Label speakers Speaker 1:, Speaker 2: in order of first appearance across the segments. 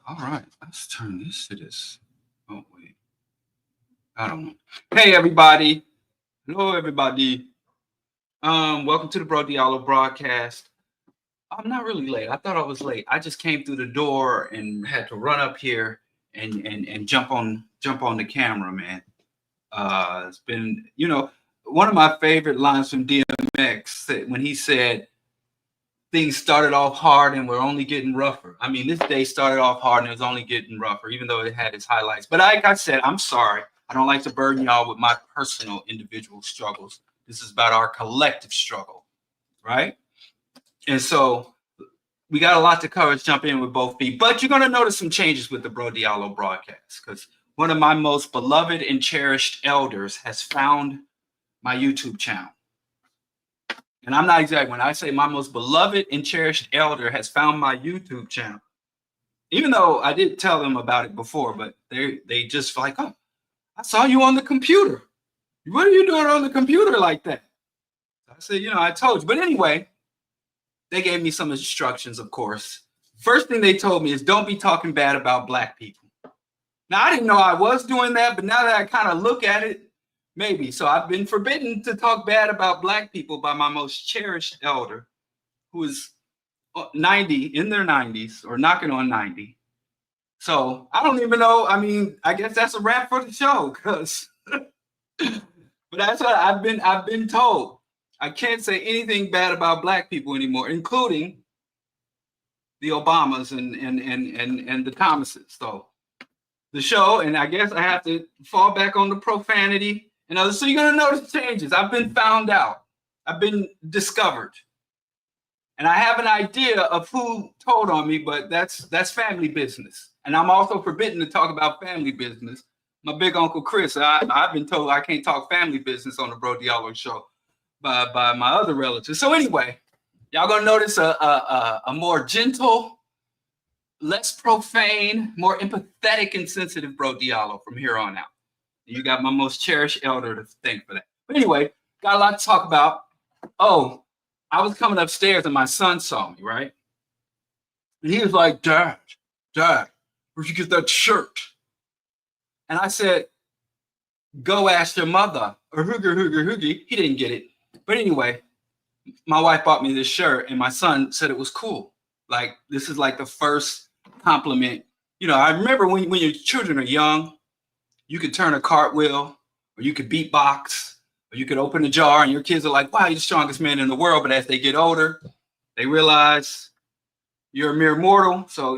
Speaker 1: All right, let's turn this to this. Oh, wait. I don't know. Hey, everybody. Hello, everybody. Welcome to the BroDiallo broadcast. I'm not really late. I thought I was late. I just came through the door and had to run up here and jump on the camera, man. It's been, one of my favorite lines from DMX when he said, things started off hard and we're only getting rougher. I mean, this day started off hard and it was only getting rougher, even though it had its highlights. But like I said, I'm sorry. I don't like to burden y'all with my personal individual struggles. This is about our collective struggle, right? And so we got a lot to cover. Let's jump in with both feet. But you're going to notice some changes with the BroDiallo broadcast because one of my most beloved and cherished elders has found my YouTube channel. And I'm not exact when I say my most beloved and cherished elder has found my YouTube channel. Even though I did tell them about it before, but they just like, oh, I saw you on the computer. What are you doing on the computer like that? I said, I told you. But anyway, they gave me some instructions, of course. First thing they told me is don't be talking bad about Black people. Now, I didn't know I was doing that, but now that I kind of look at it, maybe. So I've been forbidden to talk bad about Black people by my most cherished elder, who is 90, in their 90s, or knocking on 90. So I don't even know. I mean, I guess that's a wrap for the show, because but that's what I've been told. I can't say anything bad about Black people anymore, including the Obamas and the Thomases. So the show, and I guess I have to fall back on the profanity and others. So you're gonna notice changes. I've been found out. I've been discovered. And I have an idea of who told on me, but that's family business. And I'm also forbidden to talk about family business. My big uncle Chris, I've been told I can't talk family business on the BroDiallo show by my other relatives. So anyway, y'all gonna notice a more gentle, less profane, more empathetic and sensitive BroDiallo from here on out. You got my most cherished elder to thank for that. But anyway, got a lot to talk about. Oh, I was coming upstairs and my son saw me, right? And he was like, Dad, where'd you get that shirt? And I said, go ask your mother. Or hoogie. He didn't get it. But anyway, my wife bought me this shirt and my son said it was cool. Like, this is like the first compliment. I remember when your children are young, you could turn a cartwheel, or you could beatbox, or you could open a jar, and your kids are like, wow, you're the strongest man in the world. But as they get older, they realize you're a mere mortal. So,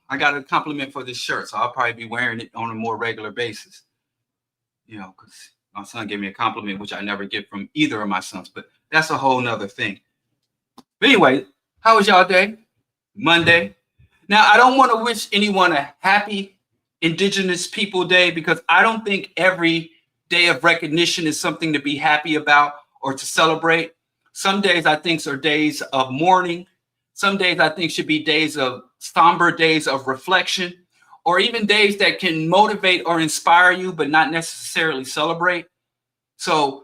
Speaker 1: I got a compliment for this shirt. So I'll probably be wearing it on a more regular basis. Because my son gave me a compliment, which I never get from either of my sons. But that's a whole nother thing. But anyway, how was y'all day? Monday. Now, I don't want to wish anyone a happy Indigenous People Day, because I don't think every day of recognition is something to be happy about or to celebrate. Some days I think are days of mourning. Some days I think should be days of somber days of reflection, or even days that can motivate or inspire you, but not necessarily celebrate. So,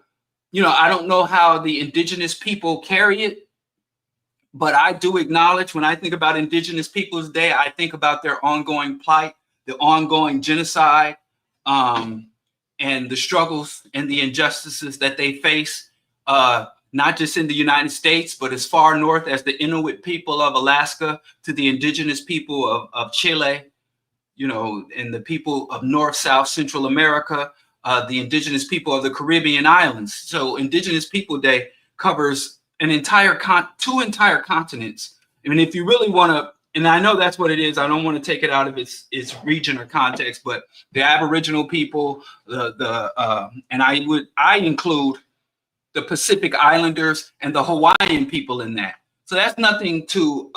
Speaker 1: I don't know how the Indigenous people carry it, but I do acknowledge when I think about Indigenous Peoples Day, I think about their ongoing plight, the ongoing genocide, and the struggles and the injustices that they face, not just in the United States, but as far north as the Inuit people of Alaska, to the Indigenous people of Chile, and the people of North, South, Central America, the Indigenous people of the Caribbean islands. So Indigenous People Day covers an entire two entire continents. I mean, if you really want to, and I know that's what it is, I don't want to take it out of its region or context, but the Aboriginal people, and I include the Pacific Islanders and the Hawaiian people in that. So that's nothing to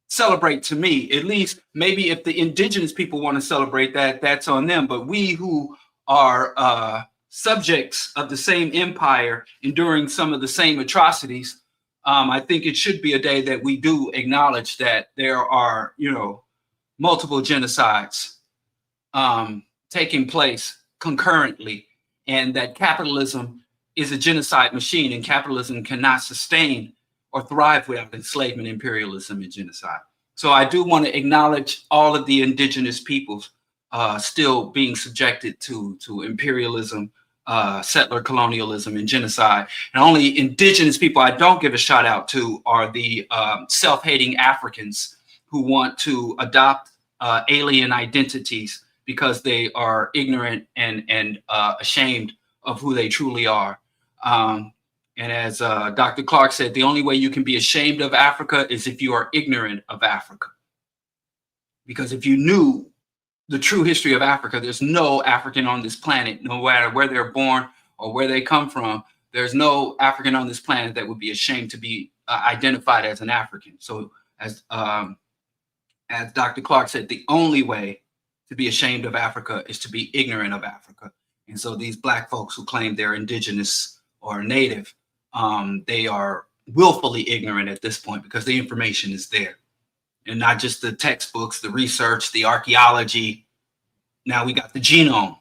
Speaker 1: celebrate to me. At least maybe if the Indigenous people want to celebrate that, that's on them. But we who are subjects of the same empire, enduring some of the same atrocities, I think it should be a day that we do acknowledge that there are, multiple genocides taking place concurrently, and that capitalism is a genocide machine, and capitalism cannot sustain or thrive without enslavement, imperialism, and genocide. So I do want to acknowledge all of the indigenous peoples still being subjected to imperialism, settler colonialism, and genocide. And only indigenous people I don't give a shout out to are the self-hating Africans who want to adopt alien identities because they are ignorant and ashamed of who they truly are. And as Dr. Clark said, the only way you can be ashamed of Africa is if you are ignorant of Africa. Because if you knew the true history of Africa, there's no African on this planet, no matter where they're born or where they come from, there's no African on this planet that would be ashamed to be identified as an African. So as Dr. Clark said, the only way to be ashamed of Africa is to be ignorant of Africa. And so these Black folks who claim they're indigenous or native, they are willfully ignorant at this point because the information is there. And not just the textbooks, the research, the archaeology. Now we got the genome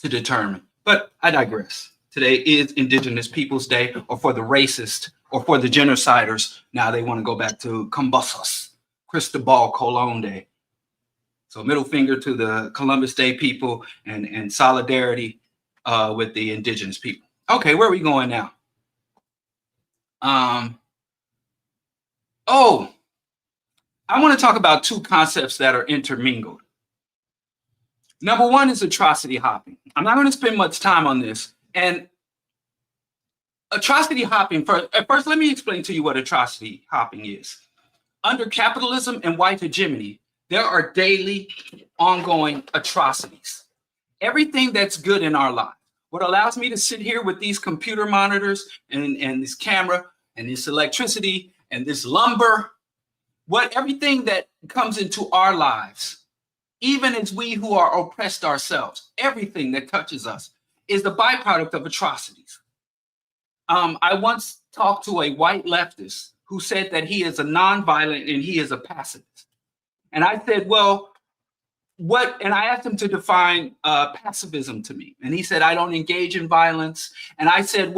Speaker 1: to determine. But I digress. Today is Indigenous Peoples Day, or for the racist, or for the genociders. Now they want to go back to Columbus, Cristobal Colon Day. So middle finger to the Columbus Day people and solidarity with the indigenous people. Okay, where are we going now? I want to talk about two concepts that are intermingled. Number one is atrocity hopping. I'm not going to spend much time on this. And atrocity hopping, first, let me explain to you what atrocity hopping is. Under capitalism and white hegemony, there are daily, ongoing atrocities. Everything that's good in our life, what allows me to sit here with these computer monitors and this camera and this electricity and this lumber, everything that comes into our lives, even as we who are oppressed ourselves, everything that touches us is the byproduct of atrocities. I once talked to a white leftist who said that he is a nonviolent and he is a pacifist. And I said, well, and I asked him to define pacifism to me. And he said, I don't engage in violence. And I said,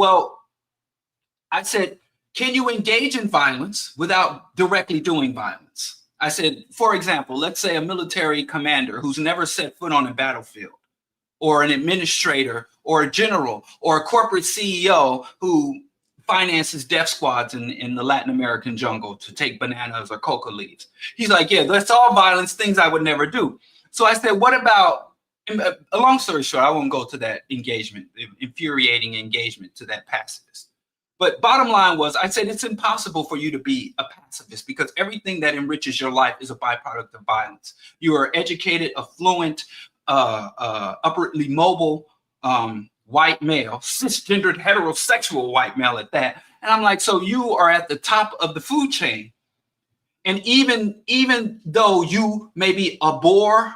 Speaker 1: can you engage in violence without directly doing violence? I said, for example, let's say a military commander who's never set foot on a battlefield, or an administrator, or a general, or a corporate CEO who finances death squads in the Latin American jungle to take bananas or coca leaves. He's like, yeah, that's all violence, things I would never do. So I said, what about, a long story short, I won't go to that engagement, infuriating engagement to that pacifist. But bottom line was, I said, it's impossible for you to be a pacifist because everything that enriches your life is a byproduct of violence. You are educated, affluent, upwardly mobile, white male, cisgendered, heterosexual white male at that. And I'm like, so you are at the top of the food chain. And even though you may be a bore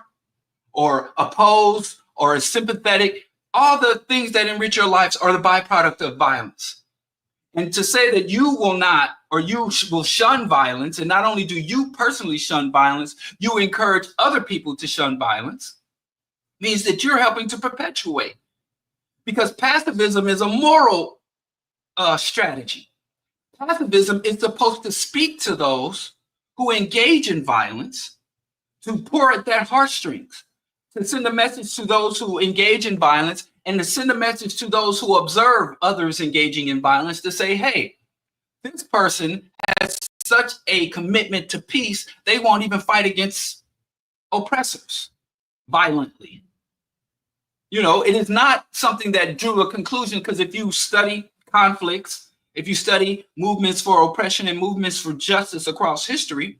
Speaker 1: or opposed or sympathetic, all the things that enrich your lives are the byproduct of violence. And to say that you will not, or you will shun violence, and not only do you personally shun violence, you encourage other people to shun violence, means that you're helping to perpetuate. Because pacifism is a moral strategy. Pacifism is supposed to speak to those who engage in violence, to pour at their heartstrings, to send a message to those who engage in violence, and to send a message to those who observe others engaging in violence to say, hey, this person has such a commitment to peace, they won't even fight against oppressors violently. You know, it is not something that drew a conclusion, because if you study conflicts, if you study movements for oppression and movements for justice across history,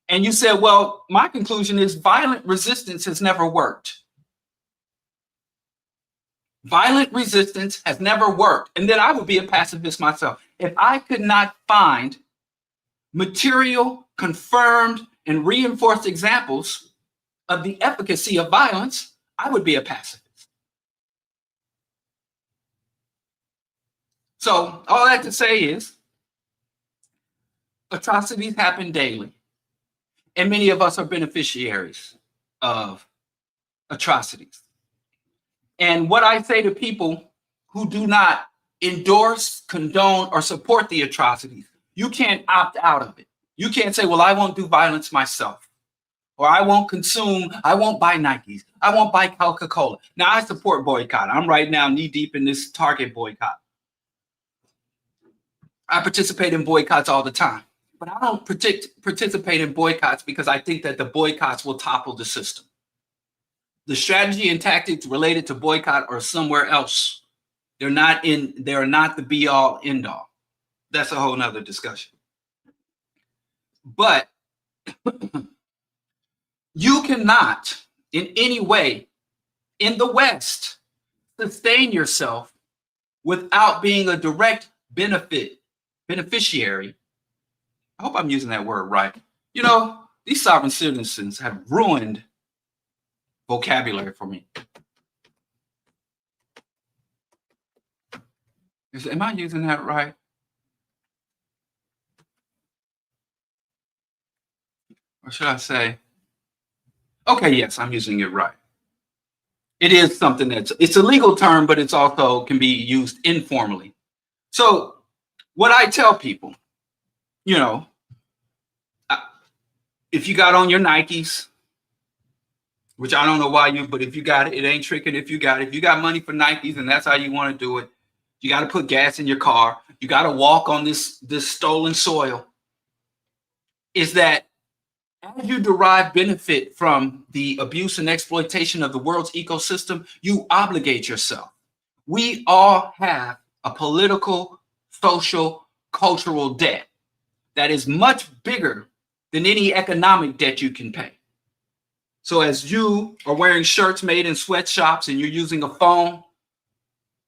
Speaker 1: and you said, well, my conclusion is violent resistance has never worked. Violent resistance has never worked. And then I would be a pacifist myself. If I could not find material, confirmed, and reinforced examples of the efficacy of violence, I would be a pacifist. So all that to say is, atrocities happen daily. And many of us are beneficiaries of atrocities. And what I say to people who do not endorse, condone, or support the atrocities, you can't opt out of it. You can't say, well, I won't do violence myself, or I won't buy Nikes, I won't buy Coca-Cola. Now, I support boycott. I'm right now knee deep in this Target boycott. I participate in boycotts all the time, but I don't participate in boycotts because I think that the boycotts will topple the system. The strategy and tactics related to boycott are somewhere else. They're not the be all end all. That's a whole nother discussion. But you cannot in any way in the West sustain yourself without being a direct beneficiary. I hope I'm using that word right. You know, these sovereign citizens have ruined vocabulary for me. Am I using that right? Or should I say, okay, yes, I'm using it right. It is something it's a legal term, but it's also can be used informally. So what I tell people, you know, if you got on your Nikes, which I don't know why but if you got it, it ain't tricking. If you got money for Nikes and that's how you want to do it, you got to put gas in your car. You got to walk on this stolen soil. Is that as you derive benefit from the abuse and exploitation of the world's ecosystem, you obligate yourself. We all have a political, social, cultural debt that is much bigger than any economic debt you can pay. So as you are wearing shirts made in sweatshops and you're using a phone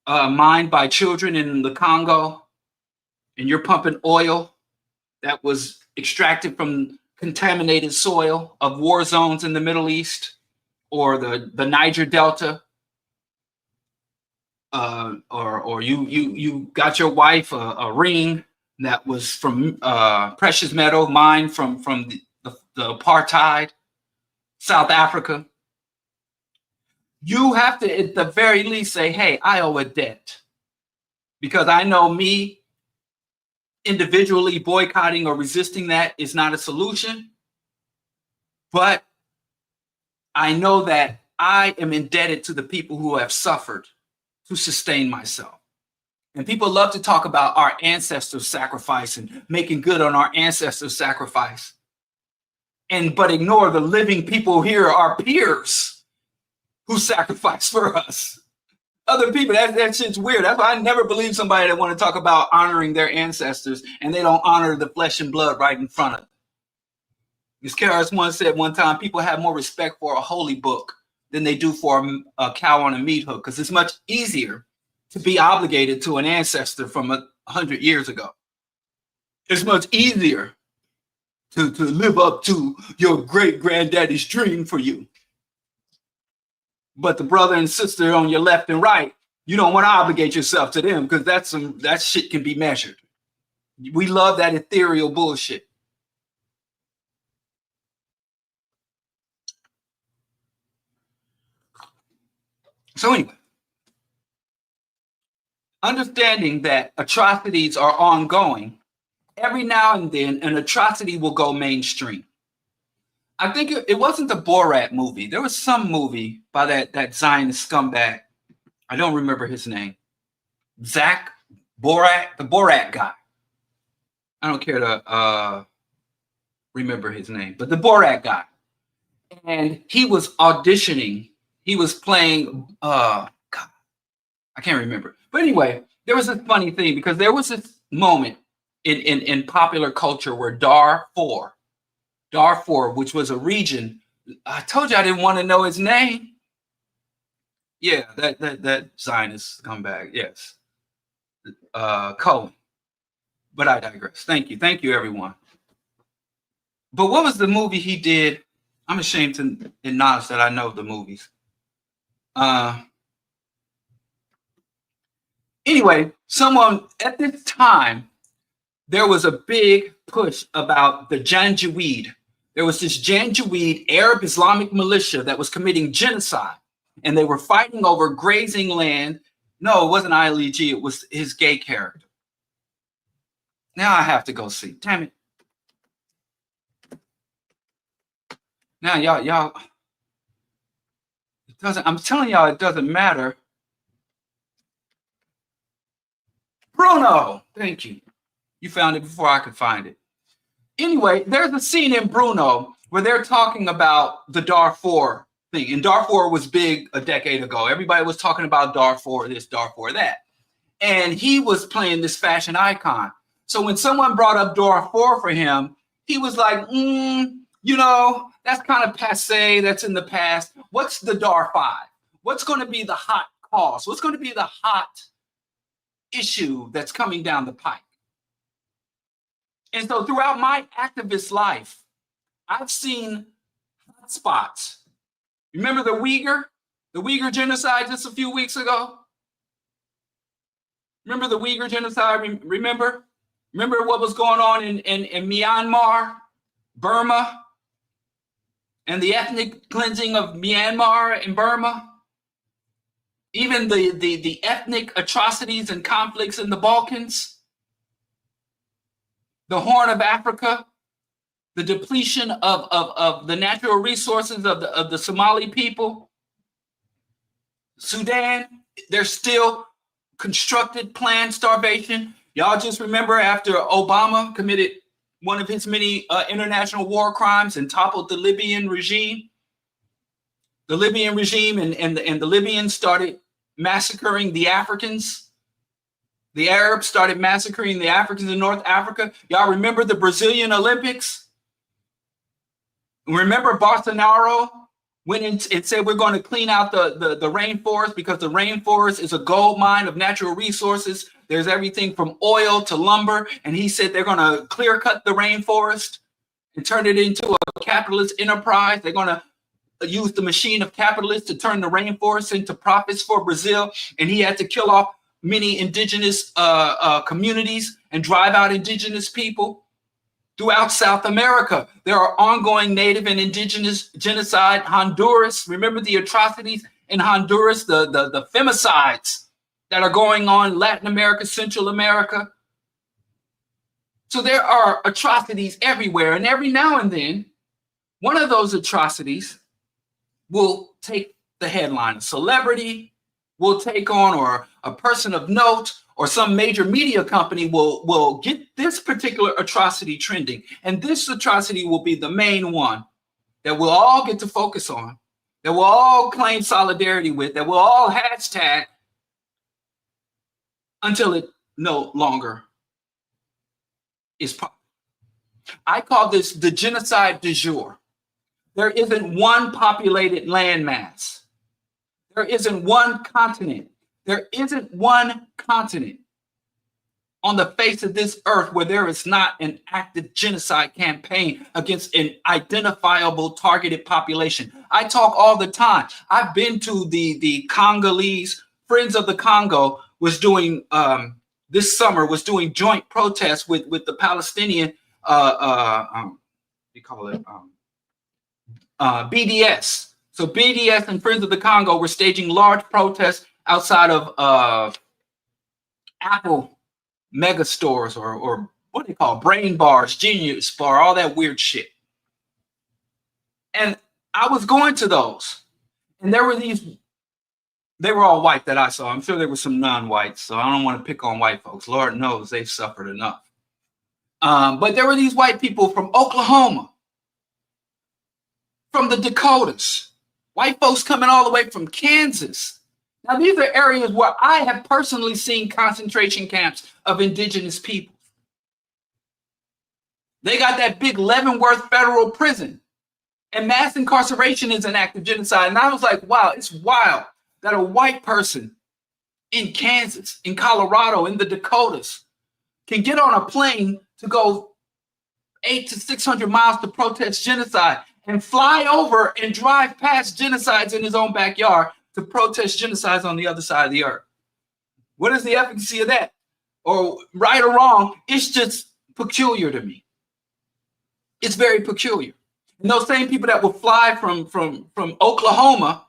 Speaker 1: mined by children in the Congo, and you're pumping oil that was extracted from contaminated soil of war zones in the Middle East or the Niger Delta, or you got your wife a ring that was from precious metal mined from the apartheid South Africa. You have to at the very least say, hey, I owe a debt, because I know me individually boycotting or resisting that is not a solution, but I know that I am indebted to the people who have suffered to sustain myself. And people love to talk about our ancestors' sacrifice and making good on our ancestors' sacrifice, but ignore the living people here, our peers, who sacrifice for us. Other people, that shit's weird. That's why I never believe somebody that want to talk about honoring their ancestors and they don't honor the flesh and blood right in front of them. Ms. Karras once said one time, people have more respect for a holy book than they do for a cow on a meat hook, because it's much easier to be obligated to an ancestor from 100 years ago. It's much easier to live up to your great granddaddy's dream for you. But the brother and sister on your left and right, you don't want to obligate yourself to them, because that shit can be measured. We love that ethereal bullshit. So anyway, understanding that atrocities are ongoing, every now and then an atrocity will go mainstream. I think it wasn't the Borat movie. There was some movie by that Zionist scumbag. I don't remember his name. Zach Borat, the Borat guy. I don't care to remember his name, but the Borat guy. And he was auditioning. He was playing, God, I can't remember. But anyway, there was this funny thing, because there was this moment in popular culture where Darfur, which was a region, I told you I didn't want to know his name. Yeah, that Zionist scumbag, yes. Cohen. But I digress. Thank you, everyone. But what was the movie he did? I'm ashamed to acknowledge that I know the movies. Anyway, someone at this time, there was a big push about the Janjaweed. There was this Janjaweed Arab Islamic militia that was committing genocide, and they were fighting over grazing land. No, it wasn't Ali G. It was his gay character. Now I have to go see. Damn it. Now, y'all, it doesn't. I'm telling y'all, it doesn't matter. Bruno, thank you. You found it before I could find it. Anyway, there's a scene in Bruno where they're talking about the Darfur thing. And Darfur was big a decade ago. Everybody was talking about Darfur this, Darfur that. And he was playing this fashion icon. So when someone brought up Darfur for him, he was like, that's kind of passe. That's in the past. What's the Darfur? What's going to be the hot cause? What's going to be the hot issue that's coming down the pike? And so throughout my activist life, I've seen hotspots. Remember the Uyghur genocide just a few weeks ago? Remember the Uyghur genocide? Remember what was going on in Myanmar, Burma, and the ethnic cleansing of Myanmar and Burma? Even the ethnic atrocities and conflicts in the Balkans, the Horn of Africa, the depletion of the natural resources of the Somali people, Sudan, there's still constructed planned starvation. Y'all just remember after Obama committed one of his many international war crimes and toppled the Libyan regime. The Libyan regime and the Libyans started massacring the Africans. The Arabs started massacring the Africans in North Africa. Y'all remember the Brazilian Olympics? Remember Bolsonaro went in and said we're going to clean out the rainforest because the rainforest is a gold mine of natural resources. There's everything from oil to lumber. And he said they're going to clear cut the rainforest and turn it into a capitalist enterprise. They're going to use the machine of capitalists to turn the rainforest into profits for Brazil. And he had to kill off many indigenous communities and drive out indigenous people. Throughout South America, there are ongoing native and indigenous genocide. Honduras, remember the atrocities in Honduras, the femicides that are going on in Latin America, Central America. So there are atrocities everywhere. And every now and then, one of those atrocities will take the headline. A celebrity will take on, or a person of note, or some major media company will get this particular atrocity trending. And this atrocity will be the main one that we'll all get to focus on, that we'll all claim solidarity with, that we'll all hashtag until it no longer is popular. I call this the genocide du jour. There isn't one populated landmass. There isn't one continent. There isn't one continent on the face of this earth where there is not an active genocide campaign against an identifiable targeted population. I talk all the time. I've been to the Congolese. Friends of the Congo was doing this summer was doing joint protests with the Palestinian BDS. So BDS and Friends of the Congo were staging large protests outside of Apple mega stores or what they call brain bars, Genius Bar, all that weird shit. And I was going to those, and there were these. They were all white that I saw. I'm sure there were some non-whites, so I don't want to pick on white folks. Lord knows they've suffered enough. But there were these white people from Oklahoma, from the Dakotas, white folks coming all the way from Kansas. Now, these are areas where I have personally seen concentration camps of indigenous people. They got that big Leavenworth federal prison, and mass incarceration is an act of genocide. And I was like, wow, it's wild that a white person in Kansas, in Colorado, in the Dakotas can get on a plane to go 800 to 600 miles to protest genocide and fly over and drive past genocides in his own backyard to protest genocides on the other side of the earth. What is the efficacy of that? Or right or wrong, it's just peculiar to me. It's very peculiar. And those same people that will fly from Oklahoma,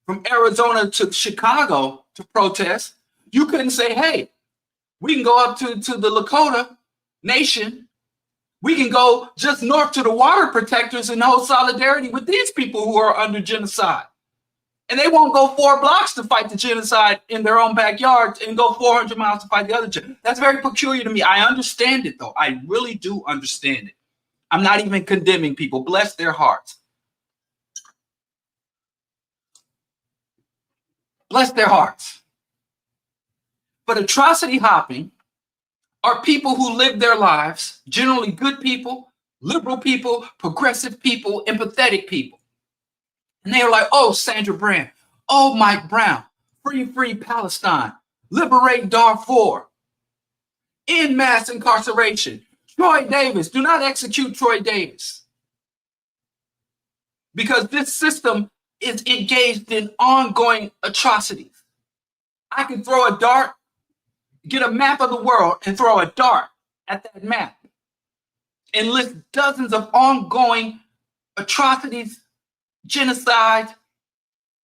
Speaker 1: from Arizona to Chicago to protest, you couldn't say, hey, we can go up to the Lakota Nation. We can go just north to the water protectors and hold solidarity with these people who are under genocide. And they won't go 4 blocks to fight the genocide in their own backyard and go 400 miles to fight the other genocide. That's very peculiar to me. I understand it, though. I really do understand it. I'm not even condemning people. Bless their hearts. Bless their hearts. But atrocity hopping are people who live their lives, generally good people, liberal people, progressive people, empathetic people. And they are like, oh, Sandra Brand, oh, Mike Brown, free Palestine, liberate Darfur, end mass incarceration, Troy Davis, do not execute Troy Davis. Because this system is engaged in ongoing atrocities. I can throw a dart, get a map of the world and throw a dart at that map and list dozens of ongoing atrocities, genocide,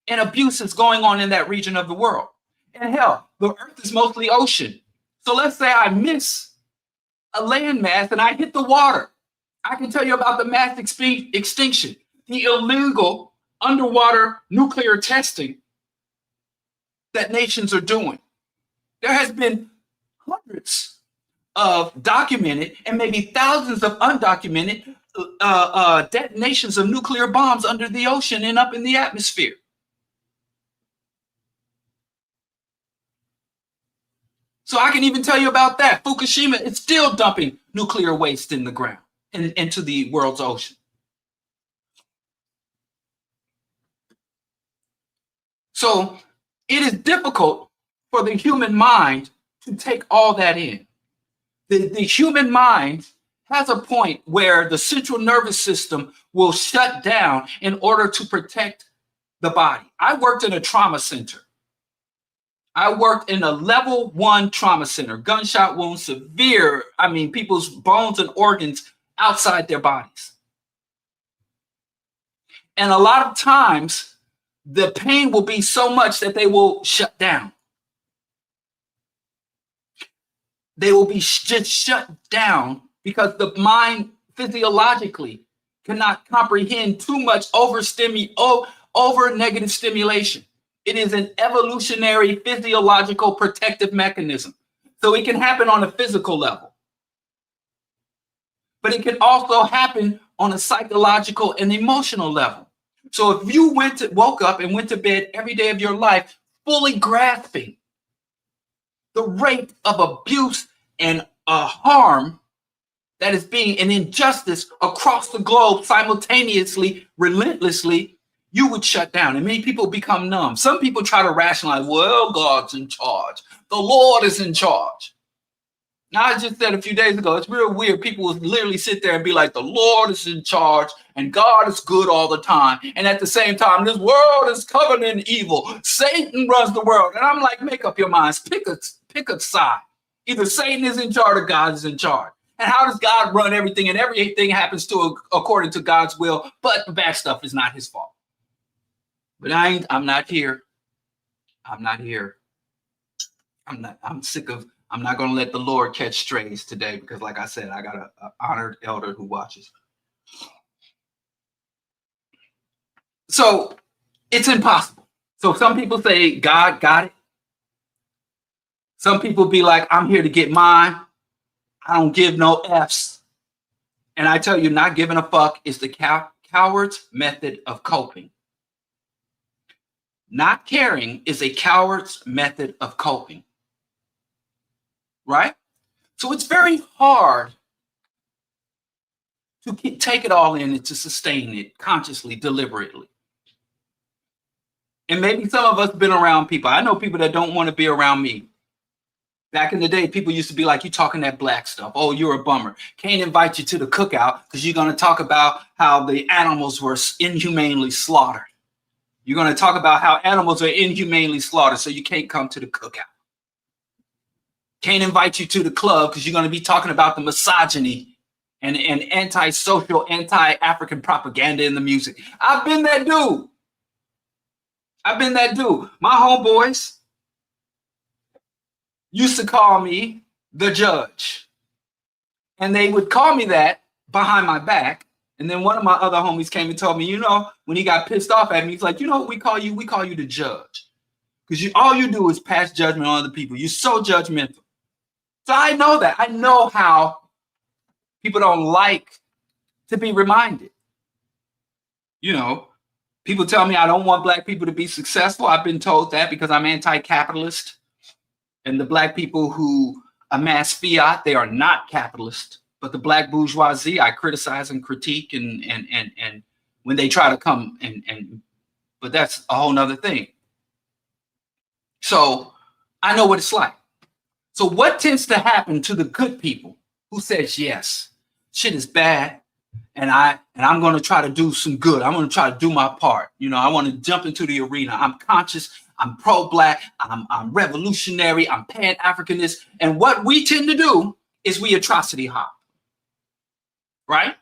Speaker 1: and abuses going on in that region of the world. And hell, the earth is mostly ocean. So let's say I miss a landmass and I hit the water. I can tell you about the mass extinction, the illegal underwater nuclear testing that nations are doing. There has been hundreds of documented and maybe thousands of undocumented detonations of nuclear bombs under the ocean and up in the atmosphere. So I can even tell you about that. Fukushima is still dumping nuclear waste in the ground and into the world's ocean. So it is difficult for the human mind to take all that in. The human mind has a point where the central nervous system will shut down in order to protect the body. I worked in a trauma center. I worked in a level 1 trauma center, gunshot wounds, severe, people's bones and organs outside their bodies. And a lot of times, the pain will be so much that they will shut down. They will be just shut down because the mind physiologically cannot comprehend too much over negative stimulation. It is an evolutionary physiological protective mechanism. So it can happen on a physical level. But it can also happen on a psychological and emotional level. So if you woke up and went to bed every day of your life fully grasping the rate of abuse and harm that is being an injustice across the globe simultaneously, relentlessly, you would shut down. And many people become numb. Some people try to rationalize, well, God's in charge. The Lord is in charge. Now, I just said a few days ago, it's real weird. People will literally sit there and be like, the Lord is in charge and God is good all the time. And at the same time, this world is covered in evil. Satan runs the world. And I'm like, make up your minds. Pick a side. Either Satan is in charge or God is in charge. And how does God run everything? And everything happens according to God's will. But the bad stuff is not his fault. But I'm not here. I'm not here. I'm sick of, I'm not going to let the Lord catch strays today because, like I said, I got an honored elder who watches. So it's impossible. So some people say, God got it. Some people be like, I'm here to get mine. I don't give no F's. And I tell you, not giving a fuck is the coward's method of coping. Not caring is a coward's method of coping. Right? So it's very hard to take it all in and to sustain it consciously, deliberately. And maybe some of us have been around people. I know people that don't want to be around me. Back in the day, people used to be like, you talking that black stuff. Oh, you're a bummer. Can't invite you to the cookout because you're going to talk about how the animals were inhumanely slaughtered. You're going to talk about how animals are inhumanely slaughtered, so you can't come to the cookout. Can't invite you to the club because you're going to be talking about the misogyny and anti-social, anti-African propaganda in the music. I've been that dude. My homeboys used to call me the judge. And they would call me that behind my back. And then one of my other homies came and told me, you know, when he got pissed off at me, he's like, you know what we call you? We call you the judge. Because all you do is pass judgment on other people. You're so judgmental. So I know that. I know how people don't like to be reminded. You know, people tell me I don't want black people to be successful. I've been told that because I'm anti-capitalist. And the black people who amass fiat, they are not capitalist. But the black bourgeoisie, I criticize and critique, and when they try to come but that's a whole nother thing. So I know what it's like. So what tends to happen to the good people who says, yes, shit is bad, and I'm going to try to do some good. I'm going to try to do my part. You know, I want to jump into the arena. I'm conscious. I'm pro-black. I'm revolutionary. I'm pan-Africanist. And what we tend to do is we atrocity hop. Right?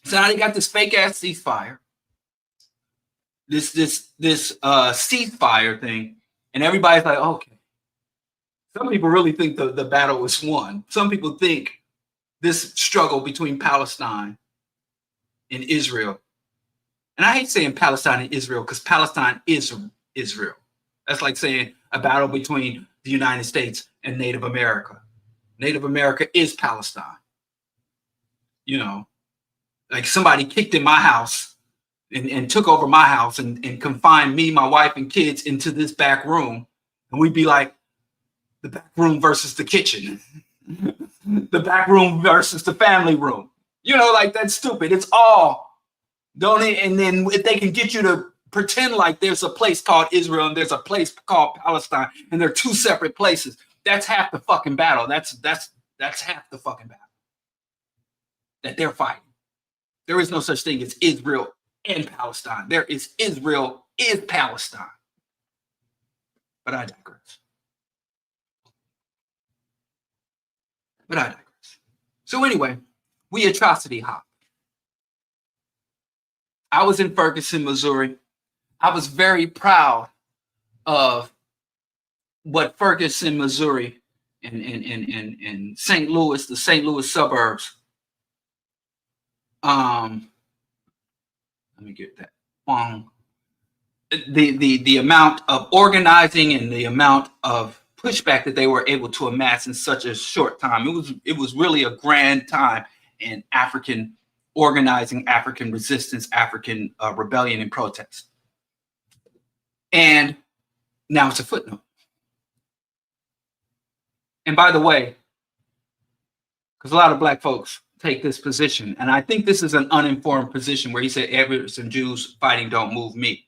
Speaker 1: So now they got this fake ass ceasefire, this ceasefire thing, and everybody's like, okay. Some people really think the battle was won. Some people think this struggle between Palestine and Israel, and I hate saying Palestine and Israel because Palestine is Israel. That's like saying a battle between the United States and Native America. Native America is Palestine. You know, like somebody kicked in my house and took over my house and confined me, my wife, and kids into this back room. And we'd be like, the back room versus the kitchen, the back room versus the family room. You know, like that's stupid. It's all, don't it? And then if they can get you to pretend like there's a place called Israel and there's a place called Palestine and they're two separate places, that's half the fucking battle. That's half the fucking battle that they're fighting. There is no such thing as Israel and Palestine. There is Israel is Palestine. But I digress. So anyway, we atrocity hop. I was in Ferguson, Missouri. I was very proud of what Ferguson, Missouri, and St. Louis, the St. Louis suburbs. Let me get that. The amount of organizing and the amount of pushback that they were able to amass in such a short time. It was really a grand time in African organizing, African resistance, African rebellion and protest. And now it's a footnote. And by the way, because a lot of black folks take this position, and I think this is an uninformed position where he said, Arabs and Jews fighting don't move me.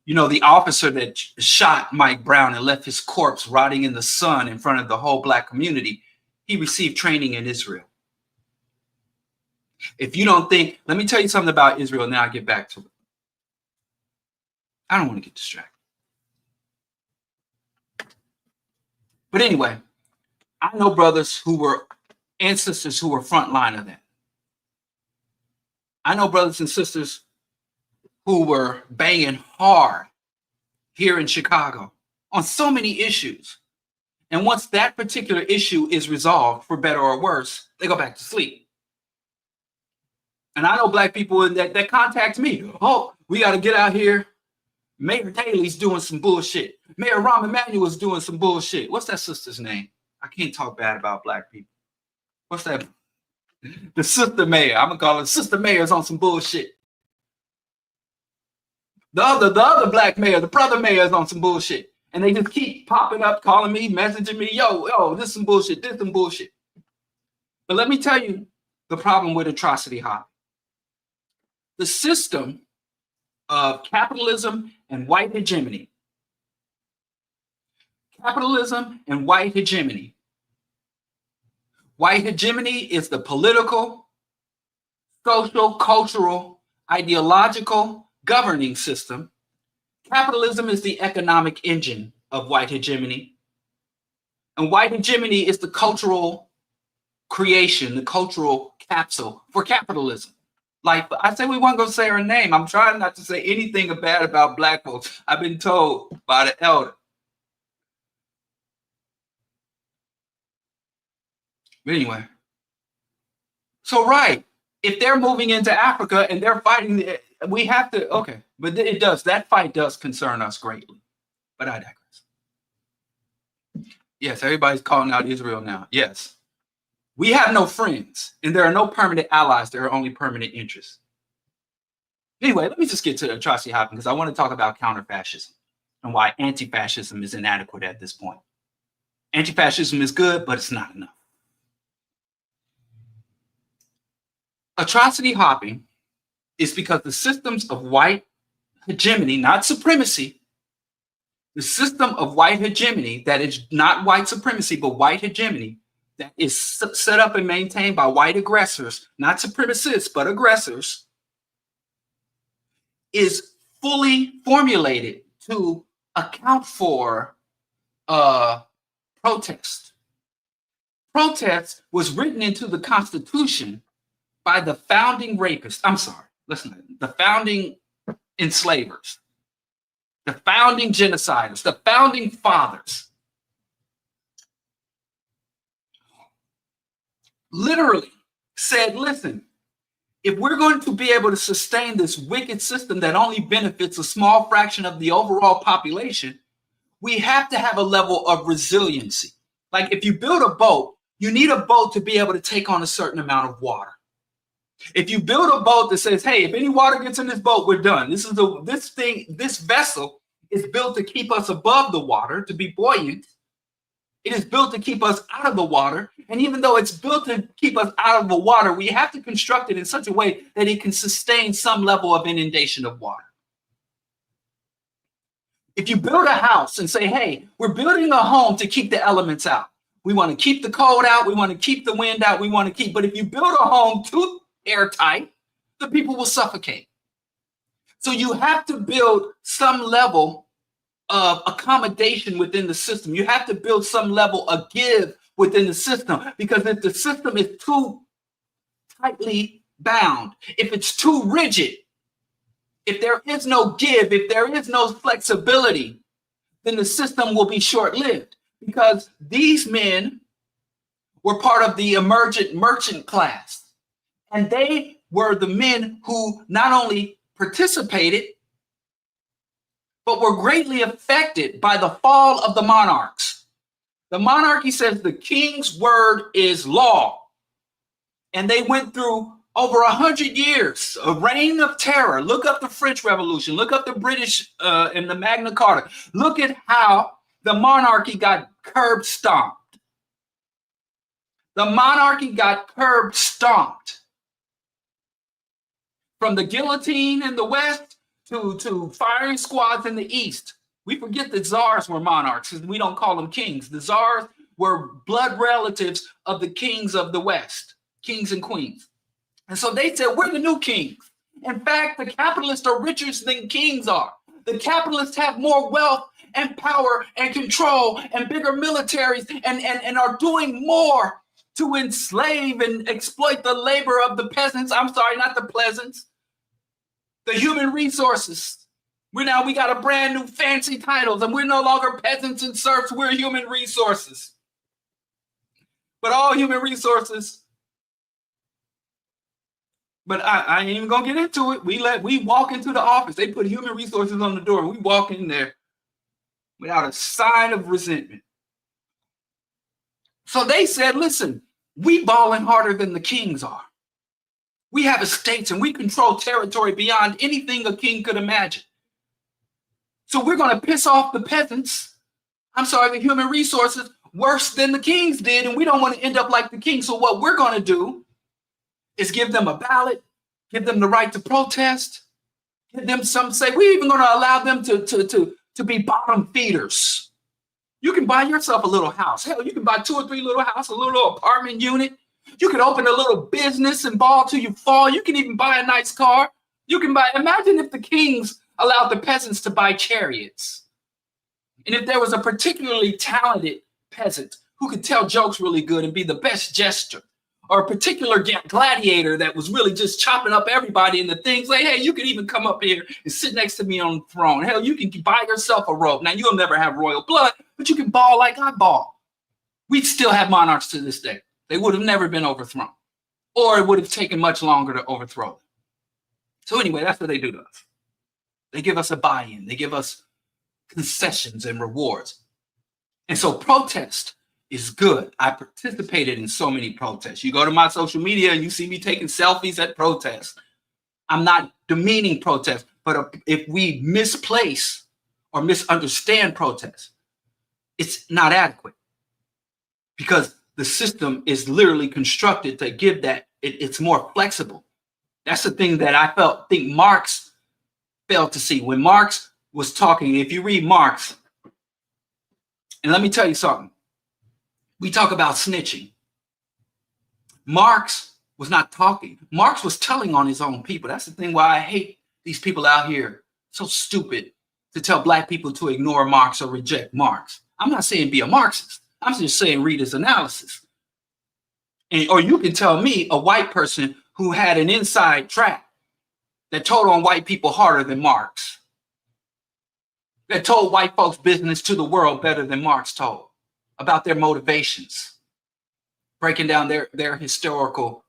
Speaker 1: You know, the officer that shot Mike Brown and left his corpse rotting in the sun in front of the whole black community, he received training in Israel. If you don't think, let me tell you something about Israel, now I'll get back to it. I don't want to get distracted. But anyway, I know brothers who were ancestors who were frontline of that. I know brothers and sisters who were banging hard here in Chicago on so many issues. And once that particular issue is resolved, for better or worse, they go back to sleep. And I know black people that contact me. Oh, we got to get out here. Mayor Daley's doing some bullshit. Mayor Rahm Emanuel's doing some bullshit. What's that sister's name? I can't talk bad about black people. What's that? The sister mayor. I'm going to call her Sister Mayor's on some bullshit. The other black mayor, the brother mayor is on some bullshit. And they just keep popping up, calling me, messaging me, yo, this is some bullshit, this is some bullshit. But let me tell you the problem with atrocity hop. The system of capitalism and white hegemony. Capitalism and white hegemony. White hegemony is the political, social, cultural, ideological, governing system. Capitalism is the economic engine of white hegemony. And white hegemony is the cultural creation, the cultural capsule for capitalism. Like I said, we weren't going to say her name. I'm trying not to say anything bad about black folks. I've been told by the elder. But anyway, So, right, if they're moving into Africa and they're fighting, we have to, okay, but it does, that fight does concern us greatly. But I digress. Yes, everybody's calling out Israel now. Yes. We have no friends, and there are no permanent allies. There are only permanent interests. Anyway, let me just get to Atrocity hopping because I want to talk about counter-fascism and why anti-fascism is inadequate at this point. Anti-fascism is good, but it's not enough. Atrocity hopping is because the systems of white hegemony, not supremacy, the system of white hegemony that is not white supremacy, but white hegemony that is set up and maintained by white aggressors, not supremacists, but aggressors, is fully formulated to account for protest. Protest was written into the Constitution by the founding rapists. I'm sorry, listen, the founding enslavers, the founding genociders, the founding fathers. Literally said, listen, if we're going to be able to sustain this wicked system that only benefits a small fraction of the overall population, we have to have a level of resiliency. Like if you build a boat, you need a boat to be able to take on a certain amount of water. If you build a boat that says, hey, if any water gets in this boat, we're done. This vessel is built to keep us above the water, to be buoyant. It is built to keep us out of the water. And even though it's built to keep us out of the water, we have to construct it in such a way that it can sustain some level of inundation of water. If you build a house and say, hey, we're building a home to keep the elements out. We want to keep the cold out. We want to keep the wind out. But if you build a home too airtight, the people will suffocate. So you have to build some level of accommodation within the system. You have to build some level of give within the system, because if the system is too tightly bound, if it's too rigid, if there is no give, if there is no flexibility, then the system will be short-lived, because these men were part of the emergent merchant class, and they were the men who not only participated, but were greatly affected by the fall of the monarchs. The monarchy says the king's word is law. And they went through over 100 years, a reign of terror. Look up the French Revolution. Look up the British and the Magna Carta. Look at how the monarchy got curb stomped. The monarchy got curb stomped. From the guillotine in the West to firing squads in the East. We forget that czars were monarchs, because we don't call them kings. The czars were blood relatives of the kings of the West, kings and queens. And so they said, we're the new kings. In fact, the capitalists are richer than kings are. The capitalists have more wealth and power and control and bigger militaries and are doing more to enslave and exploit the labor of the peasants. I'm sorry, not the pleasants. The human resources. We got a brand new fancy titles, and we're no longer peasants and serfs. We're human resources. But all human resources. But I ain't even gonna get into it. We walk into the office. They put human resources on the door, and we walk in there without a sign of resentment. So they said, listen, we balling harder than the kings are. We have estates and we control territory beyond anything a king could imagine. So we're going to piss off the peasants, the human resources, worse than the kings did, and we don't want to end up like the king. So what we're going to do is give them a ballot, give them the right to protest, give them we're even going to allow them to be bottom feeders. You can buy yourself a little house. Hell, you can buy 2 or 3 little houses, a little apartment unit. You can open a little business and ball till you fall. You can even buy a nice car. Imagine if the kings allowed the peasants to buy chariots. And if there was a particularly talented peasant who could tell jokes really good and be the best jester, or a particular gladiator that was really just chopping up everybody in the things, like, hey, you can even come up here and sit next to me on the throne. Hell, you can buy yourself a robe. Now, you'll never have royal blood, but you can ball like I ball. We'd still have monarchs to this day. They would have never been overthrown. or it would have taken much longer to overthrow them. So anyway, that's what they do to us. They give us a buy-in. They give us concessions and rewards. And so protest is good. I participated in so many protests. You go to my social media and you see me taking selfies at protests. I'm not demeaning protest, but if we misplace or misunderstand protest, it's not adequate because the system is literally constructed to give that, it's more flexible. That's the thing that I think Marx failed to see. When Marx was talking, if you read Marx, and let me tell you something, we talk about snitching. Marx was not talking. Marx was telling on his own people. That's the thing why I hate these people out here, so stupid, to tell black people to ignore Marx or reject Marx. I'm not saying be a Marxist. I'm just saying read his analysis. Or you can tell me, a white person who had an inside track that told on white people harder than Marx, that told white folks business to the world better than Marx told, about their motivations, breaking down their historical,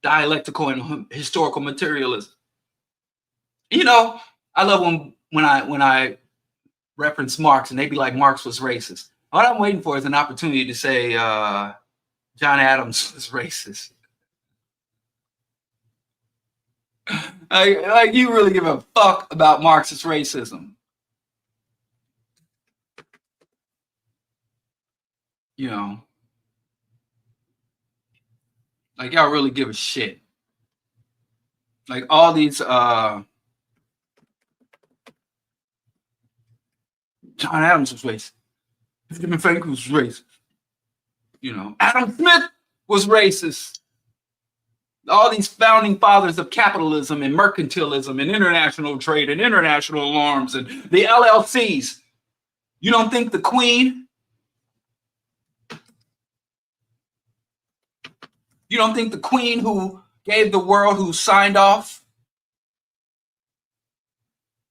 Speaker 1: dialectical and historical materialism. I love when I reference Marx and they be like, Marx was racist. What I'm waiting for is an opportunity to say John Adams was racist. Like you really give a fuck about Marxist racism. Like y'all really give a shit. Like all these John Adams was racist. Benjamin Franklin was racist. Adam Smith was racist. All these founding fathers of capitalism and mercantilism and international trade and international norms and the LLCs. You don't think the Queen? You don't think the Queen who gave the world, who signed off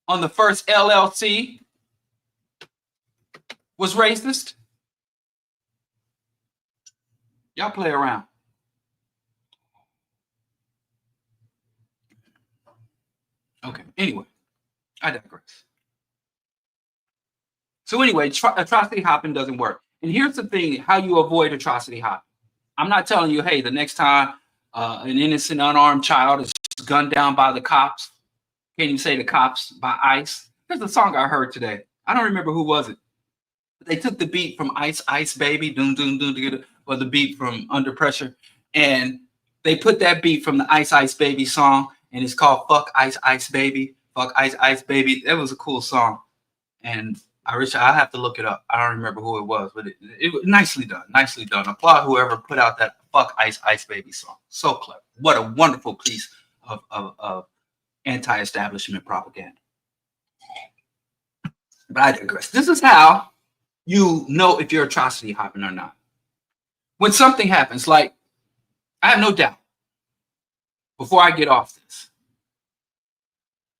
Speaker 1: on the first LLC, was racist? Y'all play around. Okay, anyway, I digress. So anyway, atrocity hopping doesn't work. And here's the thing, how you avoid atrocity hopping. I'm not telling you, hey, the next time an innocent, unarmed child is gunned down by the cops, can't even say the cops, by ICE. There's a song I heard today. I don't remember who was it. But they took the beat from Ice Ice Baby, doom, doom, doom, together, or the beat from Under Pressure, and they put that beat from the Ice Ice Baby song, and it's called Fuck Ice Ice Baby, Fuck Ice Ice Baby. It was a cool song, and I have to look it up. I don't remember who it was, but it was nicely done. Nicely done. Applaud whoever put out that Fuck Ice Ice Baby song. So clever. What a wonderful piece of anti-establishment propaganda. But I digress. This is how you know if you're atrocity hopping or not. When something happens, like, I have no doubt, before I get off this, hold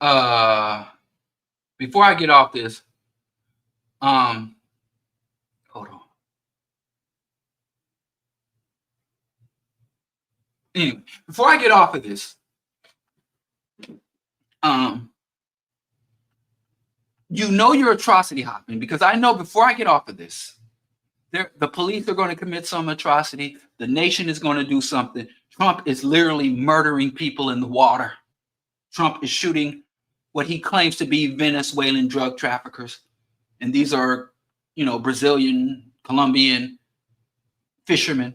Speaker 1: on. Anyway, before I get off of this, you're atrocity hopping, because I know before I get off of this, the police are going to commit some atrocity. The nation is going to do something. Trump is literally murdering people in the water. Trump is shooting what he claims to be Venezuelan drug traffickers. And these are, Brazilian, Colombian fishermen.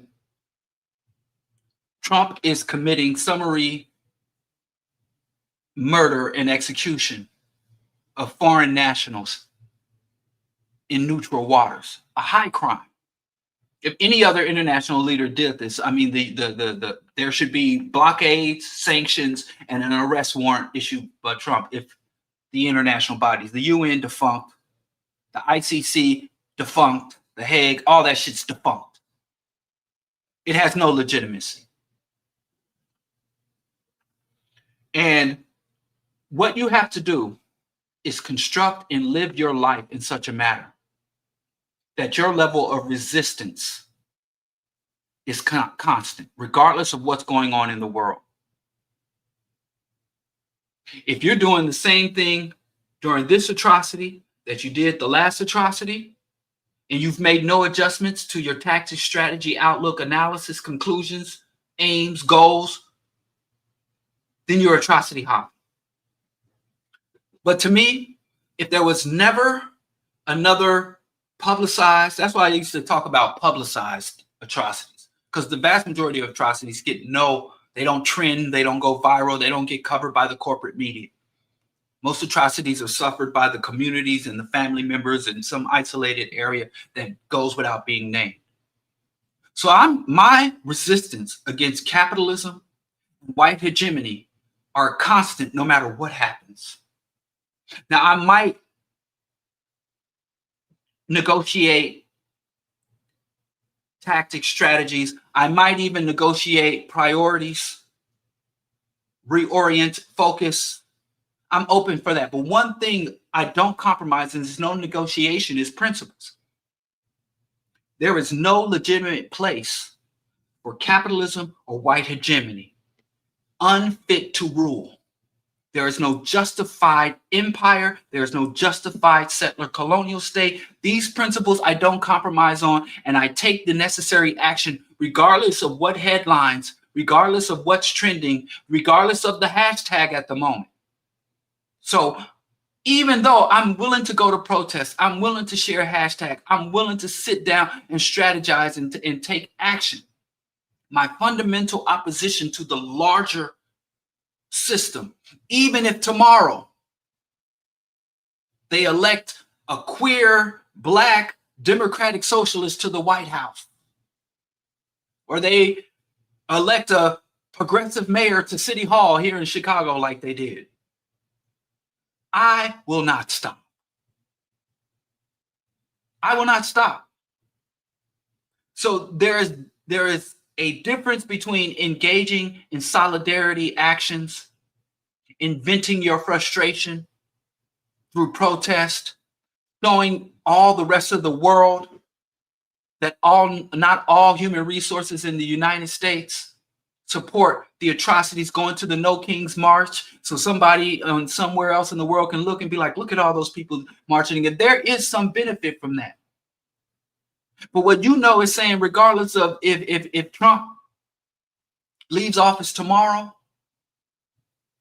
Speaker 1: Trump is committing summary murder and execution of foreign nationals in neutral waters, a high crime. If any other international leader did this, I mean, there should be blockades, sanctions, and an arrest warrant issued by Trump. If the international bodies, the UN defunct, the ICC defunct, the Hague, all that shit's defunct. It has no legitimacy. And what you have to do is construct and live your life in such a manner that your level of resistance is constant, regardless of what's going on in the world. If you're doing the same thing during this atrocity that you did the last atrocity, and you've made no adjustments to your tactics, strategy, outlook, analysis, conclusions, aims, goals, then you're atrocity hopping. But to me, if there was never another publicized, that's why I used to talk about publicized atrocities, because the vast majority of atrocities they don't trend, they don't go viral, they don't get covered by the corporate media. Most atrocities are suffered by the communities and the family members in some isolated area that goes without being named. So my resistance against capitalism and white hegemony are constant no matter what happens. Now, I might negotiate tactics, strategies. I might even negotiate priorities, reorient, focus. I'm open for that. But one thing I don't compromise, and there's no negotiation, is principles. There is no legitimate place for capitalism or white hegemony, unfit to rule. There is no justified empire. There is no justified settler colonial state. These principles I don't compromise on, and I take the necessary action regardless of what headlines, regardless of what's trending, regardless of the hashtag at the moment. So even though I'm willing to go to protests, I'm willing to share a hashtag, I'm willing to sit down and strategize and take action, my fundamental opposition to the larger system, even if tomorrow they elect a queer, black, democratic socialist to the White House, or they elect a progressive mayor to City Hall here in Chicago like they did, I will not stop. I will not stop. So there is a difference between engaging in solidarity actions, inventing your frustration through protest, showing all the rest of the world that not all human resources in the United States support the atrocities, going to the No Kings March, so somebody somewhere else in the world can look and be like, look at all those people marching. And there is some benefit from that. But what you know is saying, regardless of if Trump leaves office tomorrow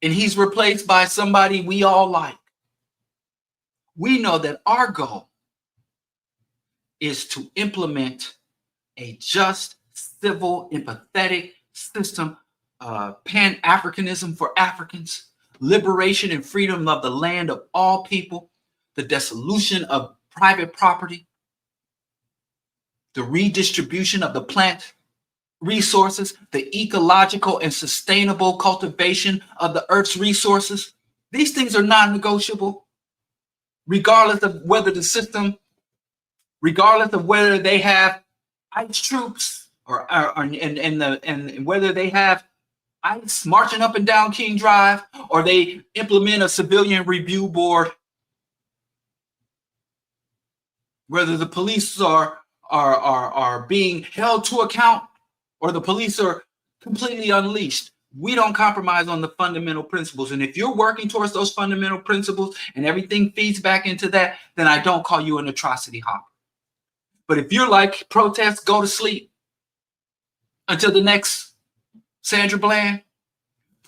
Speaker 1: and he's replaced by somebody we all like, we know that our goal is to implement a just, civil, empathetic system, Pan-Africanism for Africans, liberation and freedom of the land of all people, the dissolution of private property, the redistribution of the plant resources, the ecological and sustainable cultivation of the earth's resources. These things are non-negotiable, regardless of whether the system, regardless of whether they have ICE troops and whether they have ICE marching up and down King Drive, or they implement a civilian review board, whether the police are being held to account or the police are completely unleashed. We don't compromise on the fundamental principles. And if you're working towards those fundamental principles and everything feeds back into that, then I don't call you an atrocity hopper. But if you're like, protest, go to sleep until the next Sandra Bland,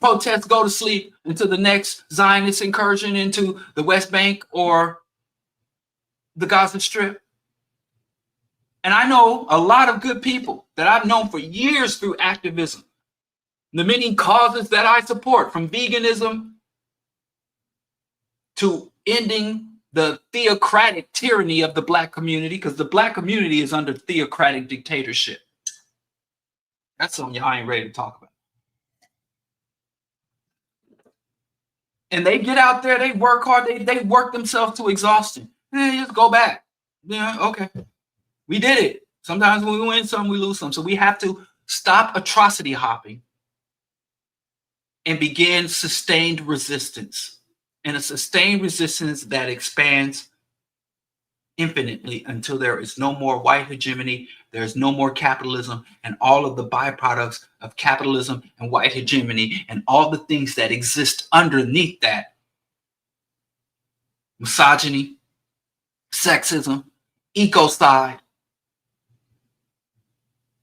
Speaker 1: protest, go to sleep until the next Zionist incursion into the West Bank or the Gaza Strip. And I know a lot of good people that I've known for years through activism, the many causes that I support, from veganism to ending the theocratic tyranny of the Black community, because the Black community is under theocratic dictatorship. That's something y'all ain't ready to talk about. And they get out there, they work hard, they work themselves to exhaustion. Just go back. Yeah, okay. We did it. Sometimes when we win some, we lose some. So we have to stop atrocity hopping and begin sustained resistance. And a sustained resistance that expands infinitely until there is no more white hegemony, there's no more capitalism, and all of the byproducts of capitalism and white hegemony and all the things that exist underneath that: misogyny, sexism, ecocide,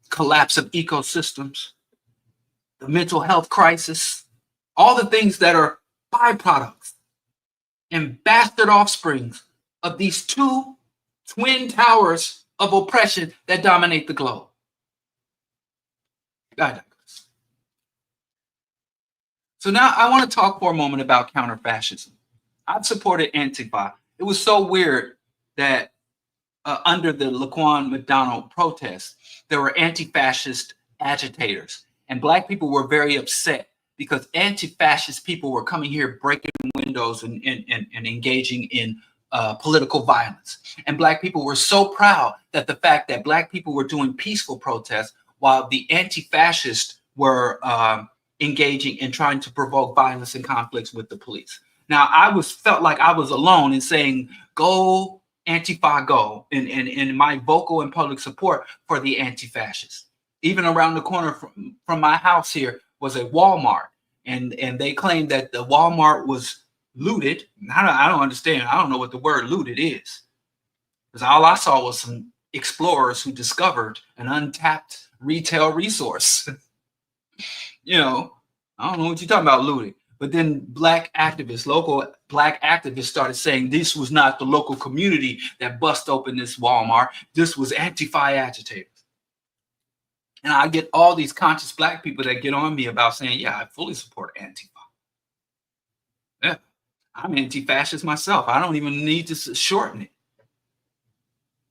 Speaker 1: collapse of ecosystems, the mental health crisis, all the things that are byproducts and bastard offsprings of these two twin towers of oppression that dominate the globe. I digress. So now I want to talk for a moment about counter-fascism. I've supported Antifa. It was so weird that under the Laquan McDonald protest, there were anti-fascist agitators, and Black people were very upset because anti-fascist people were coming here breaking windows and engaging in political violence. And Black people were so proud that the fact that Black people were doing peaceful protests while the anti-fascists were engaging in trying to provoke violence and conflicts with the police. Now, I felt like I was alone in saying, go Antifa, go, in my vocal and public support for the anti-fascists. Even around the corner from my house here was a Walmart, and they claimed that the Walmart was looted. I don't understand. I don't know what the word looted is, because all I saw was some explorers who discovered an untapped retail resource. You know, I don't know what you're talking about looting. But then Black activists, local Black activists started saying this was not the local community that bust open this Walmart. This was Antifa agitators. And I get all these conscious Black people that get on me about saying, yeah, I fully support Antifa. Yeah, I'm anti-fascist myself. I don't even need to shorten it.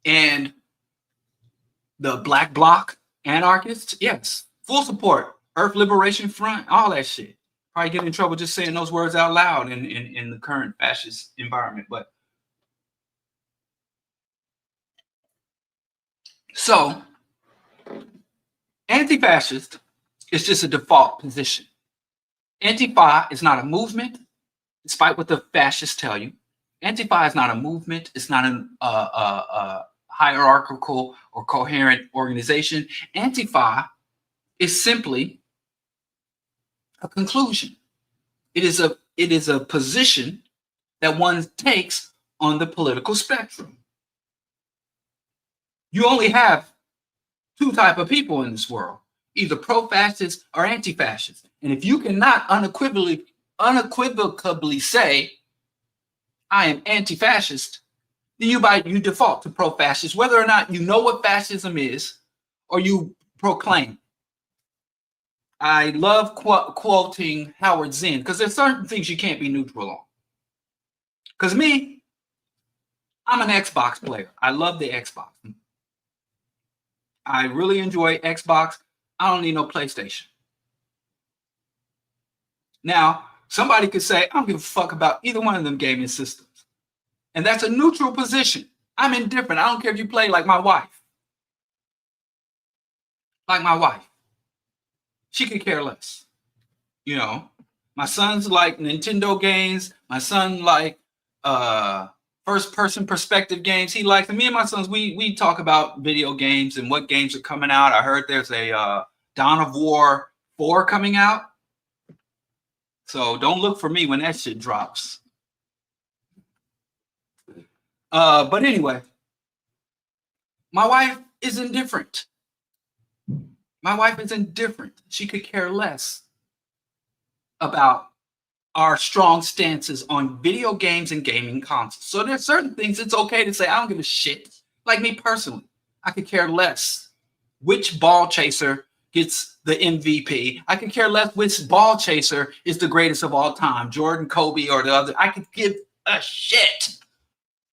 Speaker 1: And the Black Bloc anarchists, yes, full support. Earth Liberation Front, all that shit. Probably get in trouble just saying those words out loud in the current fascist environment. But so anti-fascist is just a default position. Antifa is not a movement, despite what the fascists tell you. Antifa is not a movement. It's not a hierarchical or coherent organization. Antifa is simply a conclusion. It is a position that one takes on the political spectrum. You only have two types of people in this world, either pro-fascist or anti-fascist. And if you cannot unequivocally say, I am anti-fascist, then you default to pro-fascist, whether or not you know what fascism is or you proclaim. I love quoting Howard Zinn, because there's certain things you can't be neutral on. Because me, I'm an Xbox player. I love the Xbox. I really enjoy Xbox. I don't need no PlayStation. Now, somebody could say, I don't give a fuck about either one of them gaming systems. And that's a neutral position. I'm indifferent. I don't care if you play like my wife. Like my wife. She could care less. You know, my son's like Nintendo games. My son like first-person perspective games. He likes, and me and my sons, we talk about video games and what games are coming out. I heard there's a Dawn of War 4 coming out. So don't look for me when that shit drops. But anyway, my wife is indifferent. My wife is indifferent. She could care less about our strong stances on video games and gaming consoles. So there's certain things it's okay to say, I don't give a shit. Like me personally, I could care less which ball chaser gets the MVP. I could care less which ball chaser is the greatest of all time, Jordan, Kobe, or the other. I could give a shit.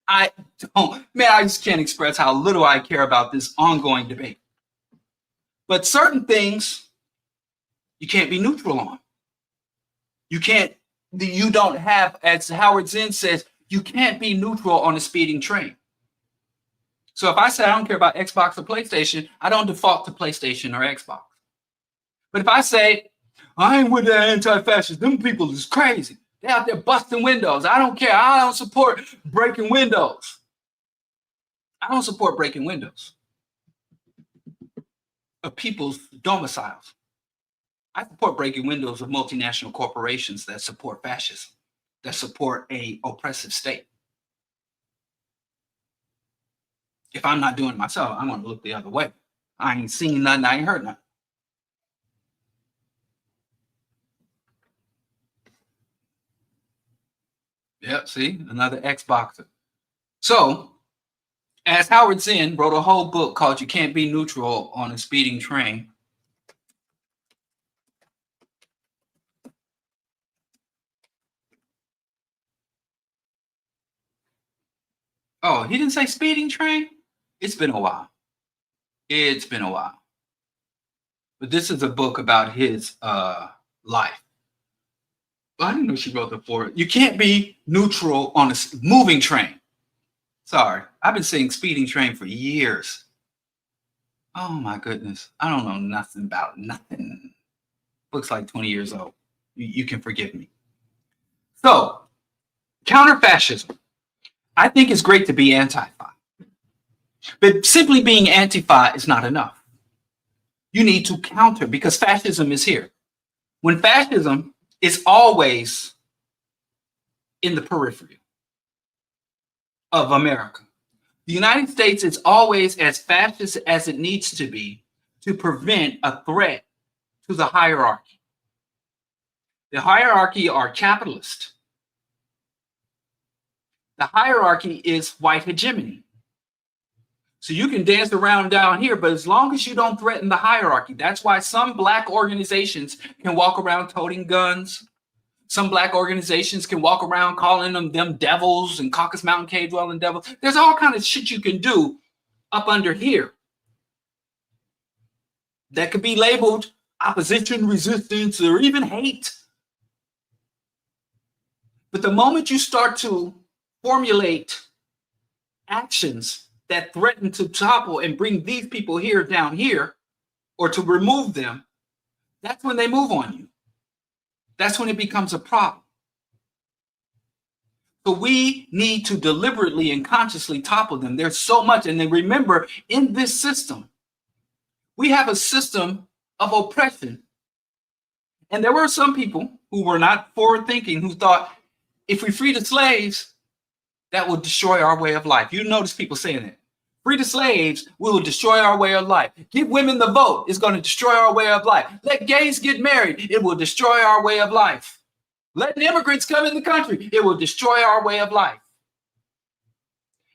Speaker 1: I just can't express how little I care about this ongoing debate. But certain things you can't be neutral on. You don't have, as Howard Zinn says, you can't be neutral on a speeding train. So if I say I don't care about Xbox or PlayStation, I don't default to PlayStation or Xbox. But if I say, I ain't with the anti-fascists, them people is crazy. They're out there busting windows. I don't care. I don't support breaking windows. I don't support breaking windows of people's domiciles. I support breaking windows of multinational corporations that support fascism, that support a oppressive state. If I'm not doing it myself, I'm going to look the other way. I ain't seen nothing. I ain't heard nothing. Yep, see, another ex-boxer. So, as Howard Zinn wrote a whole book called You Can't Be Neutral on a Speeding Train. Oh, he didn't say speeding train? It's been a while. It's been a while. But this is a book about his life. Well, I didn't know she wrote the for You can't be neutral on a moving train. Sorry, I've been saying speeding train for years. Oh my goodness. I don't know nothing about nothing. Looks like 20 years old. You can forgive me. So, counter-fascism. I think it's great to be anti-fa. But simply being anti-fa is not enough. You need to counter because fascism is here. When fascism is always in the periphery of America. The United States is always as fascist as it needs to be to prevent a threat to the hierarchy. The hierarchy are capitalist. The hierarchy is white hegemony. So you can dance around down here, but as long as you don't threaten the hierarchy, that's why some black organizations can walk around toting guns. Some black organizations can walk around calling them devils and Caucasus Mountain cave dwelling devils. There's all kind of shit you can do up under here that could be labeled opposition, resistance, or even hate. But the moment you start to formulate actions that threaten to topple and bring these people here down here, or to remove them, that's when they move on you. That's when it becomes a problem. So we need to deliberately and consciously topple them. There's so much. And then remember, in this system, we have a system of oppression. And there were some people who were not forward thinking, who thought, if we free the slaves, that will destroy our way of life. You notice people saying that. Free the slaves, we will destroy our way of life. Give women the vote, it's going to destroy our way of life. Let gays get married, it will destroy our way of life. Let immigrants come in the country, it will destroy our way of life.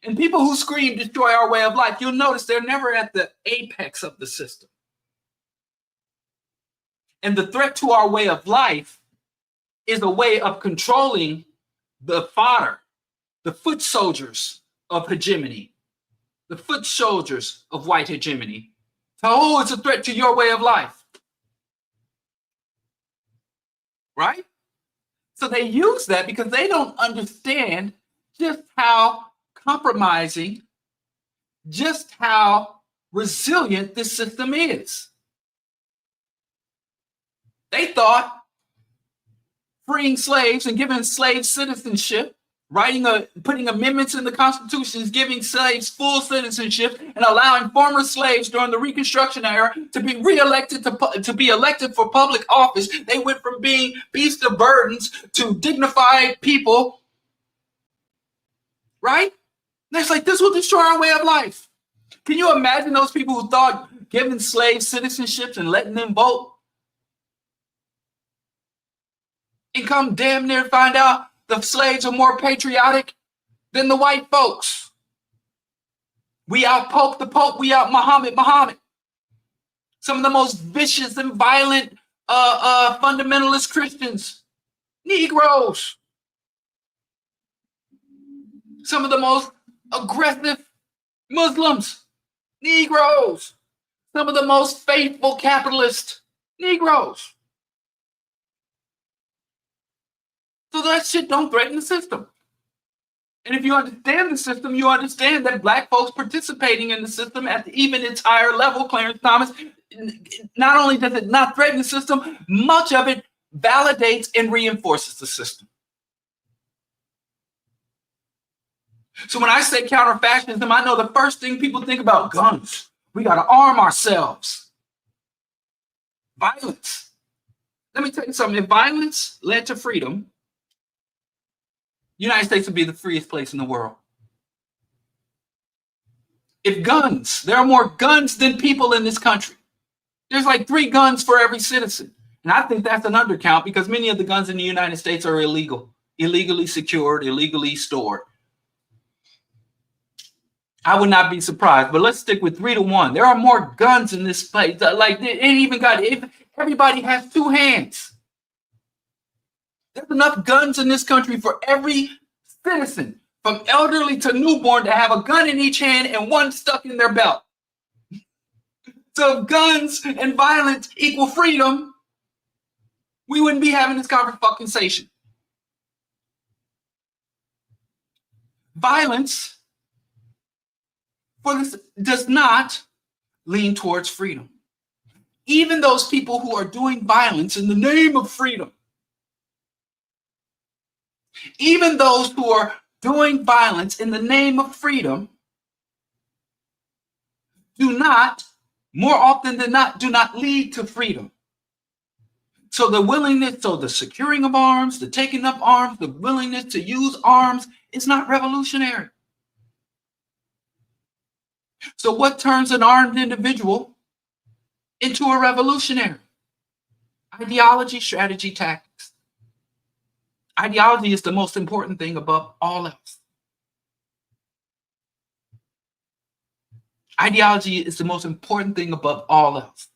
Speaker 1: And people who scream destroy our way of life, you'll notice they're never at the apex of the system. And the threat to our way of life is a way of controlling the fodder, the foot soldiers of hegemony, the foot soldiers of white hegemony. So, oh, it's a threat to your way of life. Right? So they use that because they don't understand just how compromising, just how resilient this system is. They thought freeing slaves and giving slaves citizenship, putting amendments in the Constitution, giving slaves full citizenship, and allowing former slaves during the Reconstruction era to be reelected to be elected for public office. They went from being beasts of burdens to dignified people, right? And it's like, this will destroy our way of life. Can you imagine those people who thought giving slaves citizenships and letting them vote, and come damn near find out the slaves are more patriotic than the white folks? We out Pope the Pope, we out Muhammad. Some of the most vicious and violent fundamentalist Christians, Negroes. Some of the most aggressive Muslims, Negroes. Some of the most faithful capitalists, Negroes. So that shit don't threaten the system. And if you understand the system, you understand that black folks participating in the system at even its higher level, Clarence Thomas, not only does it not threaten the system, much of it validates and reinforces the system. So when I say counter-fascism, I know the first thing people think about guns. We got to arm ourselves. Violence. Let me tell you something. If violence led to freedom, the United States would be the freest place in the world. If guns, there are more guns than people in this country. There's like 3 guns for every citizen. And I think that's an undercount because many of the guns in the United States are illegal, illegally secured, illegally stored. I would not be surprised, but let's stick with 3 to 1. There are more guns in this place. Like it even got, everybody has 2 hands. There's enough guns in this country for every citizen, from elderly to newborn, to have a gun in each hand and one stuck in their belt. So if guns and violence equal freedom, we wouldn't be having this conversation. Violence does not lean towards freedom. Even those people who are doing violence in the name of freedom, even those who are doing violence in the name of freedom, do not, more often than not, do not lead to freedom. So the willingness, so the securing of arms, the taking up arms, the willingness to use arms is not revolutionary. So what turns an armed individual into a revolutionary? Ideology, strategy, tactics. Ideology is the most important thing above all else. Ideology is the most important thing above all else.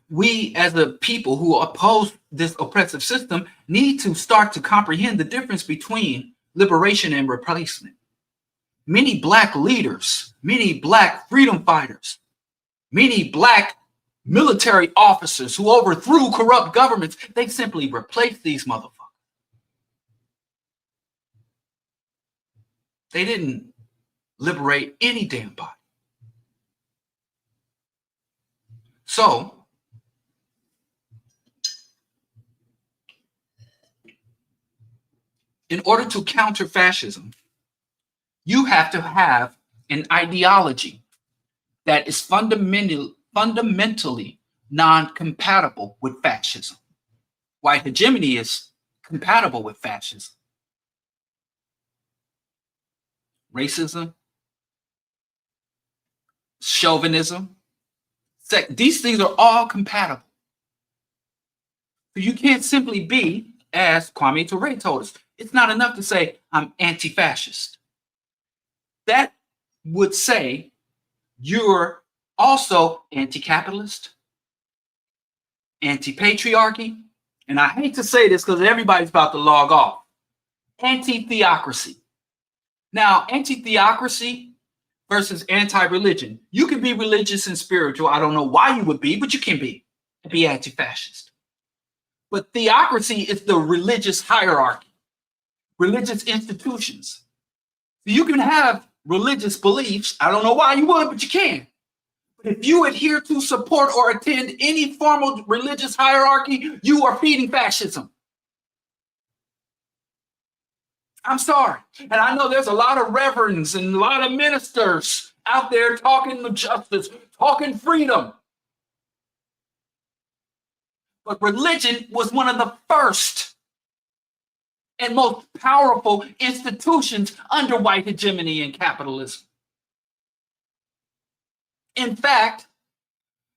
Speaker 1: We, as a people who oppose this oppressive system, need to start to comprehend the difference between liberation and replacement. Many Black leaders, many Black freedom fighters, many Black military officers who overthrew corrupt governments, they simply replaced these motherfuckers. They didn't liberate any damn body. So, in order to counter fascism, you have to have an ideology that is fundamentally non-compatible with fascism. White hegemony is compatible with fascism. Racism, chauvinism, these things are all compatible. So you can't simply be, as Kwame Ture told us, it's not enough to say, I'm anti-fascist. That would say you're also anti-capitalist, anti-patriarchy, and I hate to say this because everybody's about to log off, anti-theocracy. Now, anti-theocracy versus anti-religion. You can be religious and spiritual. I don't know why you would be, but you can be anti-fascist. But theocracy is the religious hierarchy, religious institutions. So you can have religious beliefs. I don't know why you would, but you can. But if you adhere to, support, or attend any formal religious hierarchy, you are feeding fascism. I'm sorry. And I know there's a lot of reverends and a lot of ministers out there talking justice, talking freedom. But religion was one of the first and most powerful institutions under white hegemony and capitalism. In fact,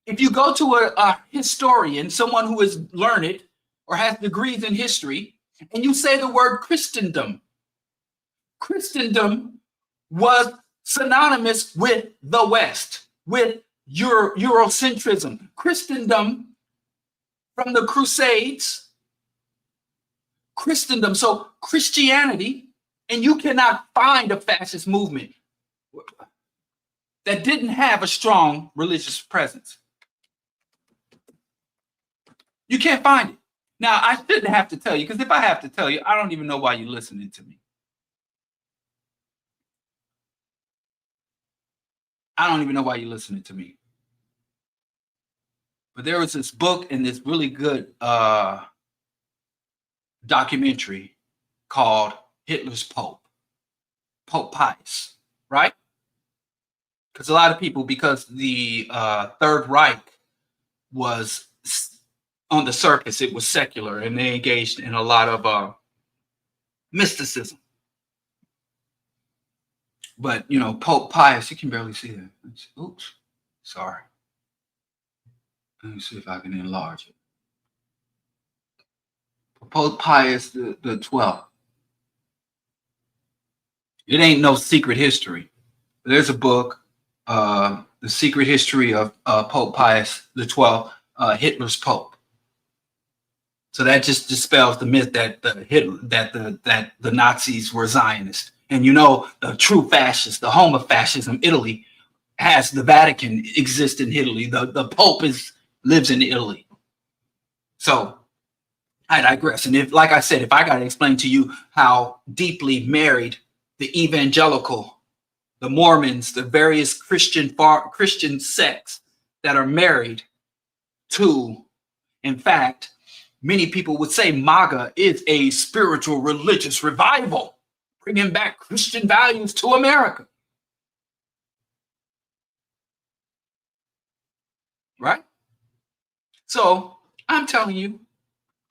Speaker 1: if you go to a historian, someone who is learned or has degrees in history, and you say the word Christendom, Christendom was synonymous with the West, with Eurocentrism. Christendom from the Crusades, Christendom, so Christianity, and you cannot find a fascist movement that didn't have a strong religious presence. You can't find it. Now, I shouldn't have to tell you, because if I have to tell you, I don't even know why you're listening to me. I don't even know why you're listening to me. But there was this book and this really good documentary called Hitler's Pope, Pope Pius, right? Because a lot of people, because the Third Reich was on the surface, it was secular, and they engaged in a lot of mysticism. But, you know, Pope Pius, you can barely see that. Oops, sorry. Let me see if I can enlarge it. Pope Pius the 12th. It ain't no secret history. There's a book, The Secret History of Pope Pius the 12th, Hitler's Pope. So that just dispels the myth that the Nazis were Zionists. And you know, the true fascists, the home of fascism, Italy, has the Vatican exists in Italy. The Pope lives in Italy. So I digress. And if, like I said, if I got to explain to you how deeply married the evangelical, the Mormons, the various Christian sects that are married to, in fact, many people would say MAGA is a spiritual religious revival, bringing back Christian values to America. Right? So I'm telling you,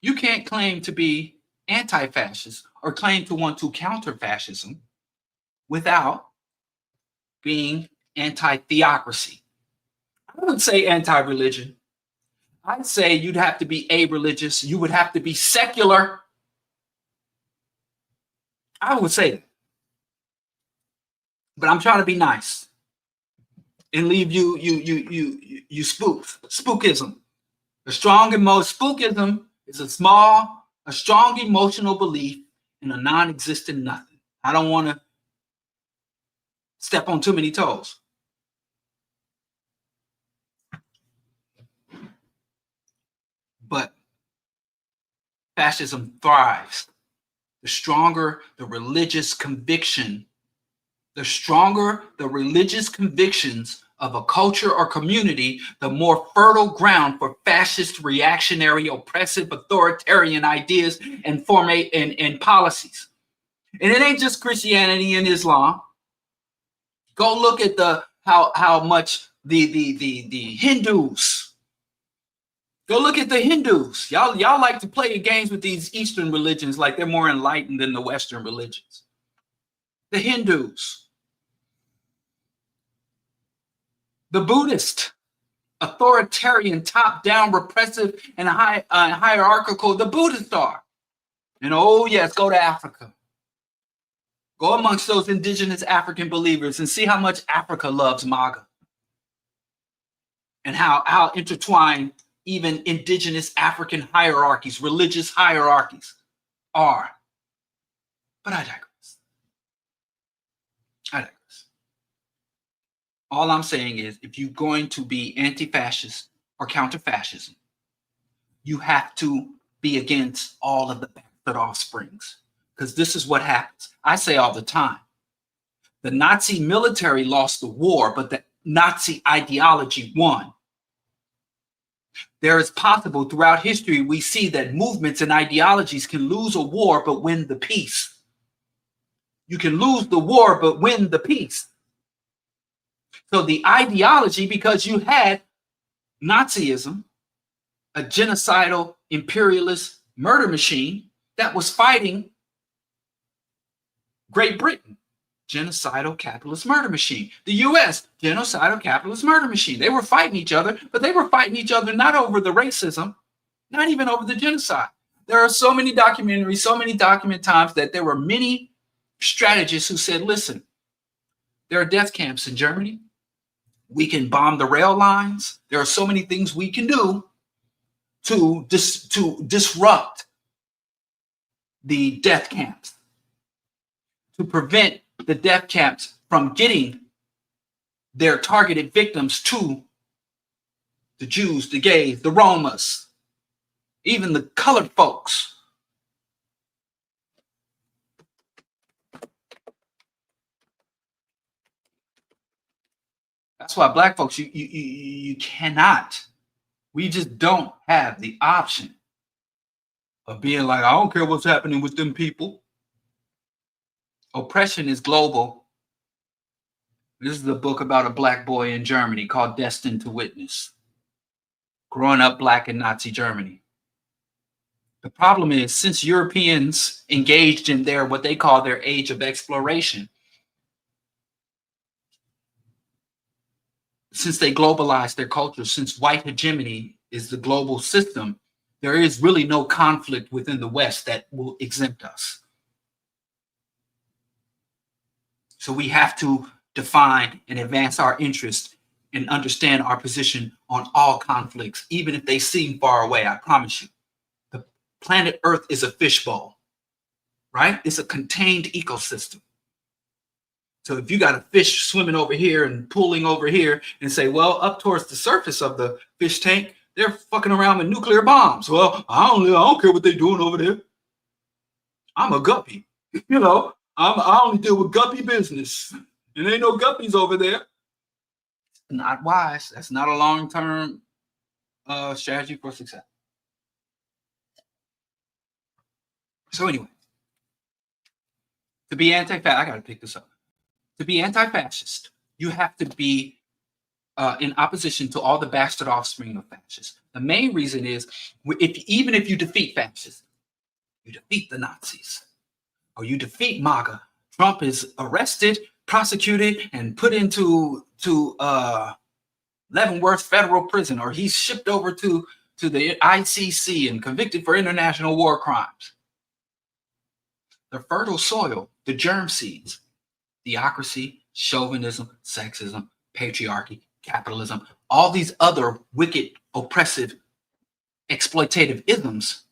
Speaker 1: you can't claim to be anti-fascist or claim to want to counter fascism without being anti-theocracy. I would say anti-religion. I'd say you'd have to be a-religious. You would have to be secular. I would say that. But I'm trying to be nice and leave you spookism. The strong spookism is a strong emotional belief in a non-existent nothing. I don't want to step on too many toes. But fascism thrives. The stronger the religious conviction, the stronger the religious convictions of a culture or community, the more fertile ground for fascist, reactionary, oppressive, authoritarian ideas and policies. And it ain't just Christianity and Islam. Go look at how much the Hindus. Go look at the Hindus. Y'all like to play games with these Eastern religions like they're more enlightened than the Western religions. The Hindus. The Buddhist, authoritarian, top-down, repressive, and hierarchical, the Buddhists are. And oh yes, go to Africa. Go amongst those indigenous African believers and see how much Africa loves MAGA. And how intertwined even indigenous African hierarchies, religious hierarchies are. But I digress. All I'm saying is, if you're going to be anti-fascist or counter-fascism, you have to be against all of the bastard offsprings. Because this is what happens. I say all the time, the Nazi military lost the war, but the Nazi ideology won. There is possible throughout history, we see that movements and ideologies can lose a war, but win the peace. You can lose the war, but win the peace. So the ideology, because you had Nazism, a genocidal, imperialist murder machine that was fighting Great Britain, genocidal capitalist murder machine. The US, genocidal capitalist murder machine. They were fighting each other, but they were fighting each other not over the racism, not even over the genocide. There are so many documentaries, so many document times that there were many strategists who said, listen, there are death camps in Germany. We can bomb the rail lines. There are so many things we can do to disrupt the death camps, to prevent the death camps from getting their targeted victims to the Jews, the gays, the Romas, even the colored folks. That's why black folks, you cannot, we just don't have the option of being like, I don't care what's happening with them people. Oppression is global. This is a book about a black boy in Germany called Destined to Witness. Growing up black in Nazi Germany. The problem is, since Europeans engaged in their what they call their age of exploration, since they globalized their culture, since white hegemony is the global system, there is really no conflict within the West that will exempt us. So we have to define and advance our interest and understand our position on all conflicts, even if they seem far away. I promise you. The planet Earth is a fishbowl, right? It's a contained ecosystem. So if you got a fish swimming over here and pulling over here and say, well, up towards the surface of the fish tank, they're fucking around with nuclear bombs. Well, I don't care what they're doing over there. I'm a guppy. You know, I only deal with guppy business. And ain't no guppies over there. Not wise. That's not a long-term strategy for success. So anyway, to be anti-fascist, I got to pick this up. To be anti-fascist, you have to be in opposition to all the bastard offspring of fascists. The main reason is, even if you defeat fascism, you defeat the Nazis, or you defeat MAGA, Trump is arrested, prosecuted, and put into Leavenworth Federal Prison, or he's shipped over to the ICC and convicted for international war crimes. The fertile soil, the germ seeds, theocracy, chauvinism, sexism, patriarchy, capitalism, all these other wicked, oppressive, exploitative isms,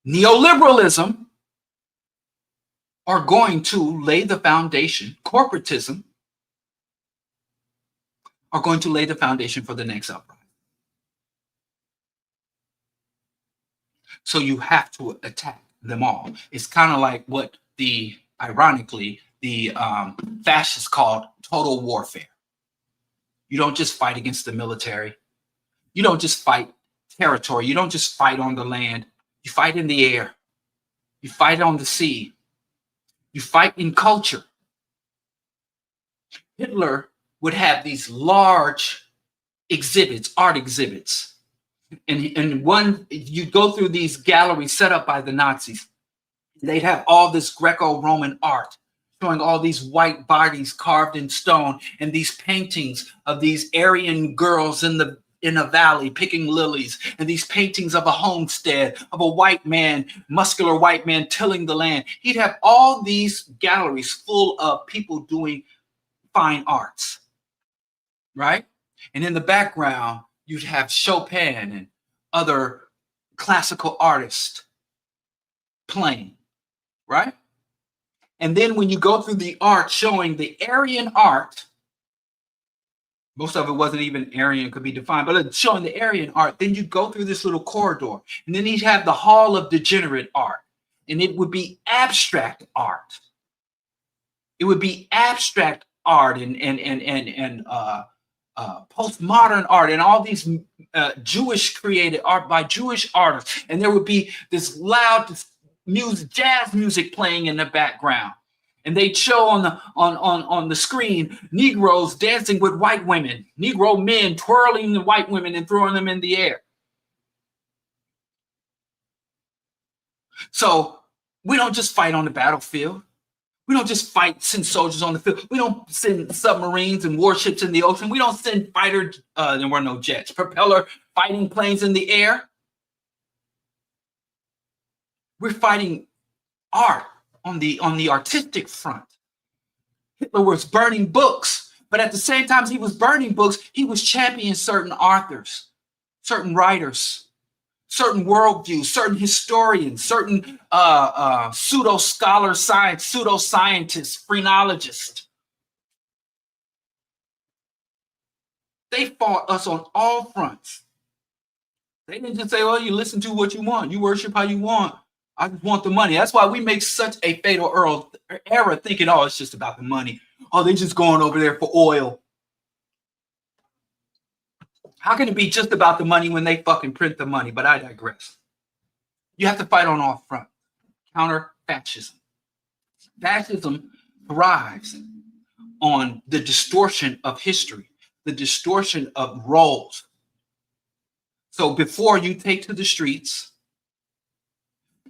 Speaker 1: neoliberalism, are going to lay the foundation, corporatism, are going to lay the foundation for the next uprising. So you have to attack them all. It's kind of like what ironically, the fascists called total warfare. You don't just fight against the military. You don't just fight territory. You don't just fight on the land. You fight in the air. You fight on the sea. You fight in culture. Hitler would have these large exhibits, art exhibits. And one, you'd go through these galleries set up by the Nazis. They'd have all this Greco-Roman art showing all these white bodies carved in stone and these paintings of these Aryan girls in a valley picking lilies, and these paintings of a homestead of a white man, muscular white man tilling the land. He'd have all these galleries full of people doing fine arts, right? And in the background, you'd have Chopin and other classical artists playing, right? And then when you go through the art showing the Aryan art, most of it wasn't even Aryan, could be defined, but it's showing the Aryan art. Then you go through this little corridor, and then he'd have the Hall of Degenerate Art, and it would be abstract art. It would be abstract art and postmodern art and all these Jewish created art by Jewish artists, and there would be this loud music, jazz music playing in the background. And they'd show on the screen Negroes dancing with white women, Negro men twirling the white women and throwing them in the air. So we don't just fight on the battlefield. We don't just send soldiers on the field. We don't send submarines and warships in the ocean. We don't send fighters, there were no jets, propeller fighting planes in the air. We're fighting art. On the artistic front. Hitler was burning books, but at the same time he was burning books, he was championing certain authors, certain writers, certain worldviews, certain historians, certain pseudo-scholar science, pseudo-scientists, phrenologists. They fought us on all fronts. They didn't just say, well, you listen to what you want, you worship how you want. I just want the money. That's why we make such a fatal error thinking, oh, it's just about the money. Oh, they're just going over there for oil. How can it be just about the money when they fucking print the money? But I digress. You have to fight on all fronts. Counter-Fascism. Fascism thrives on the distortion of history, the distortion of roles. So before you take to the streets,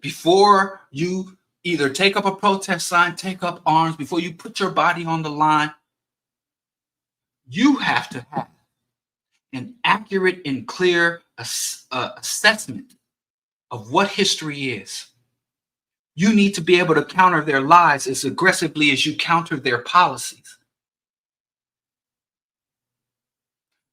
Speaker 1: before you either take up a protest sign, take up arms, before you put your body on the line, you have to have an accurate and clear assessment of what history is. You need to be able to counter their lies as aggressively as you counter their policies.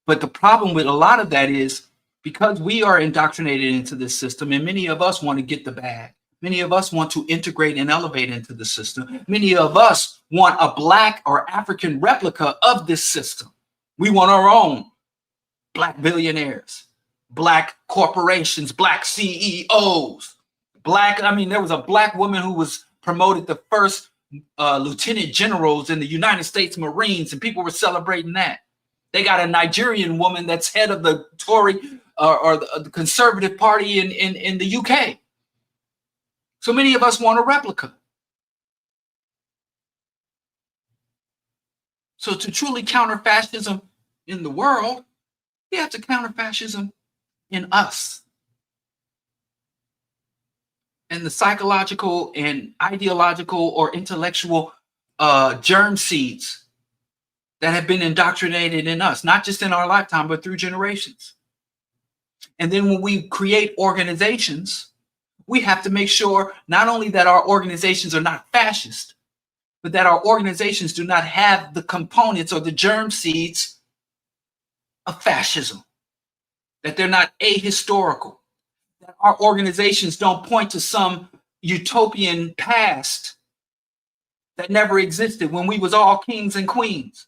Speaker 1: But the problem with a lot of that is because we are indoctrinated into this system, and many of us want to get the bag. Many of us want to integrate and elevate into the system. Many of us want a Black or African replica of this system. We want our own Black billionaires, Black corporations, Black CEOs, there was a Black woman who was promoted the first lieutenant generals in the United States Marines, and people were celebrating that. They got a Nigerian woman that's head of the Tory or the Conservative Party in the UK. So many of us want a replica. So to truly counter fascism in the world, we have to counter fascism in us. And the psychological and ideological or intellectual germ seeds that have been indoctrinated in us, not just in our lifetime, but through generations. And then when we create organizations, we have to make sure not only that our organizations are not fascist, but that our organizations do not have the components or the germ seeds of fascism, that they're not ahistorical, that our organizations don't point to some utopian past that never existed when we was all kings and queens.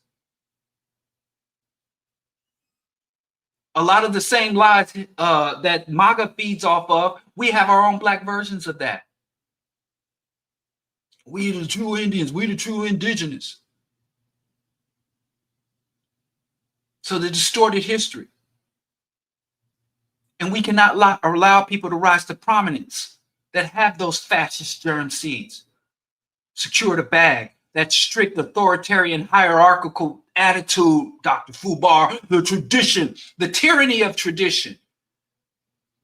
Speaker 1: A lot of the same lies that MAGA feeds off of, we have our own Black versions of that. We the true Indians, we the true indigenous. So the distorted history. And we cannot allow people to rise to prominence that have those fascist germ seeds. Secure the bag, that strict authoritarian hierarchical attitude, Dr. Fubar, the tradition, the tyranny of tradition.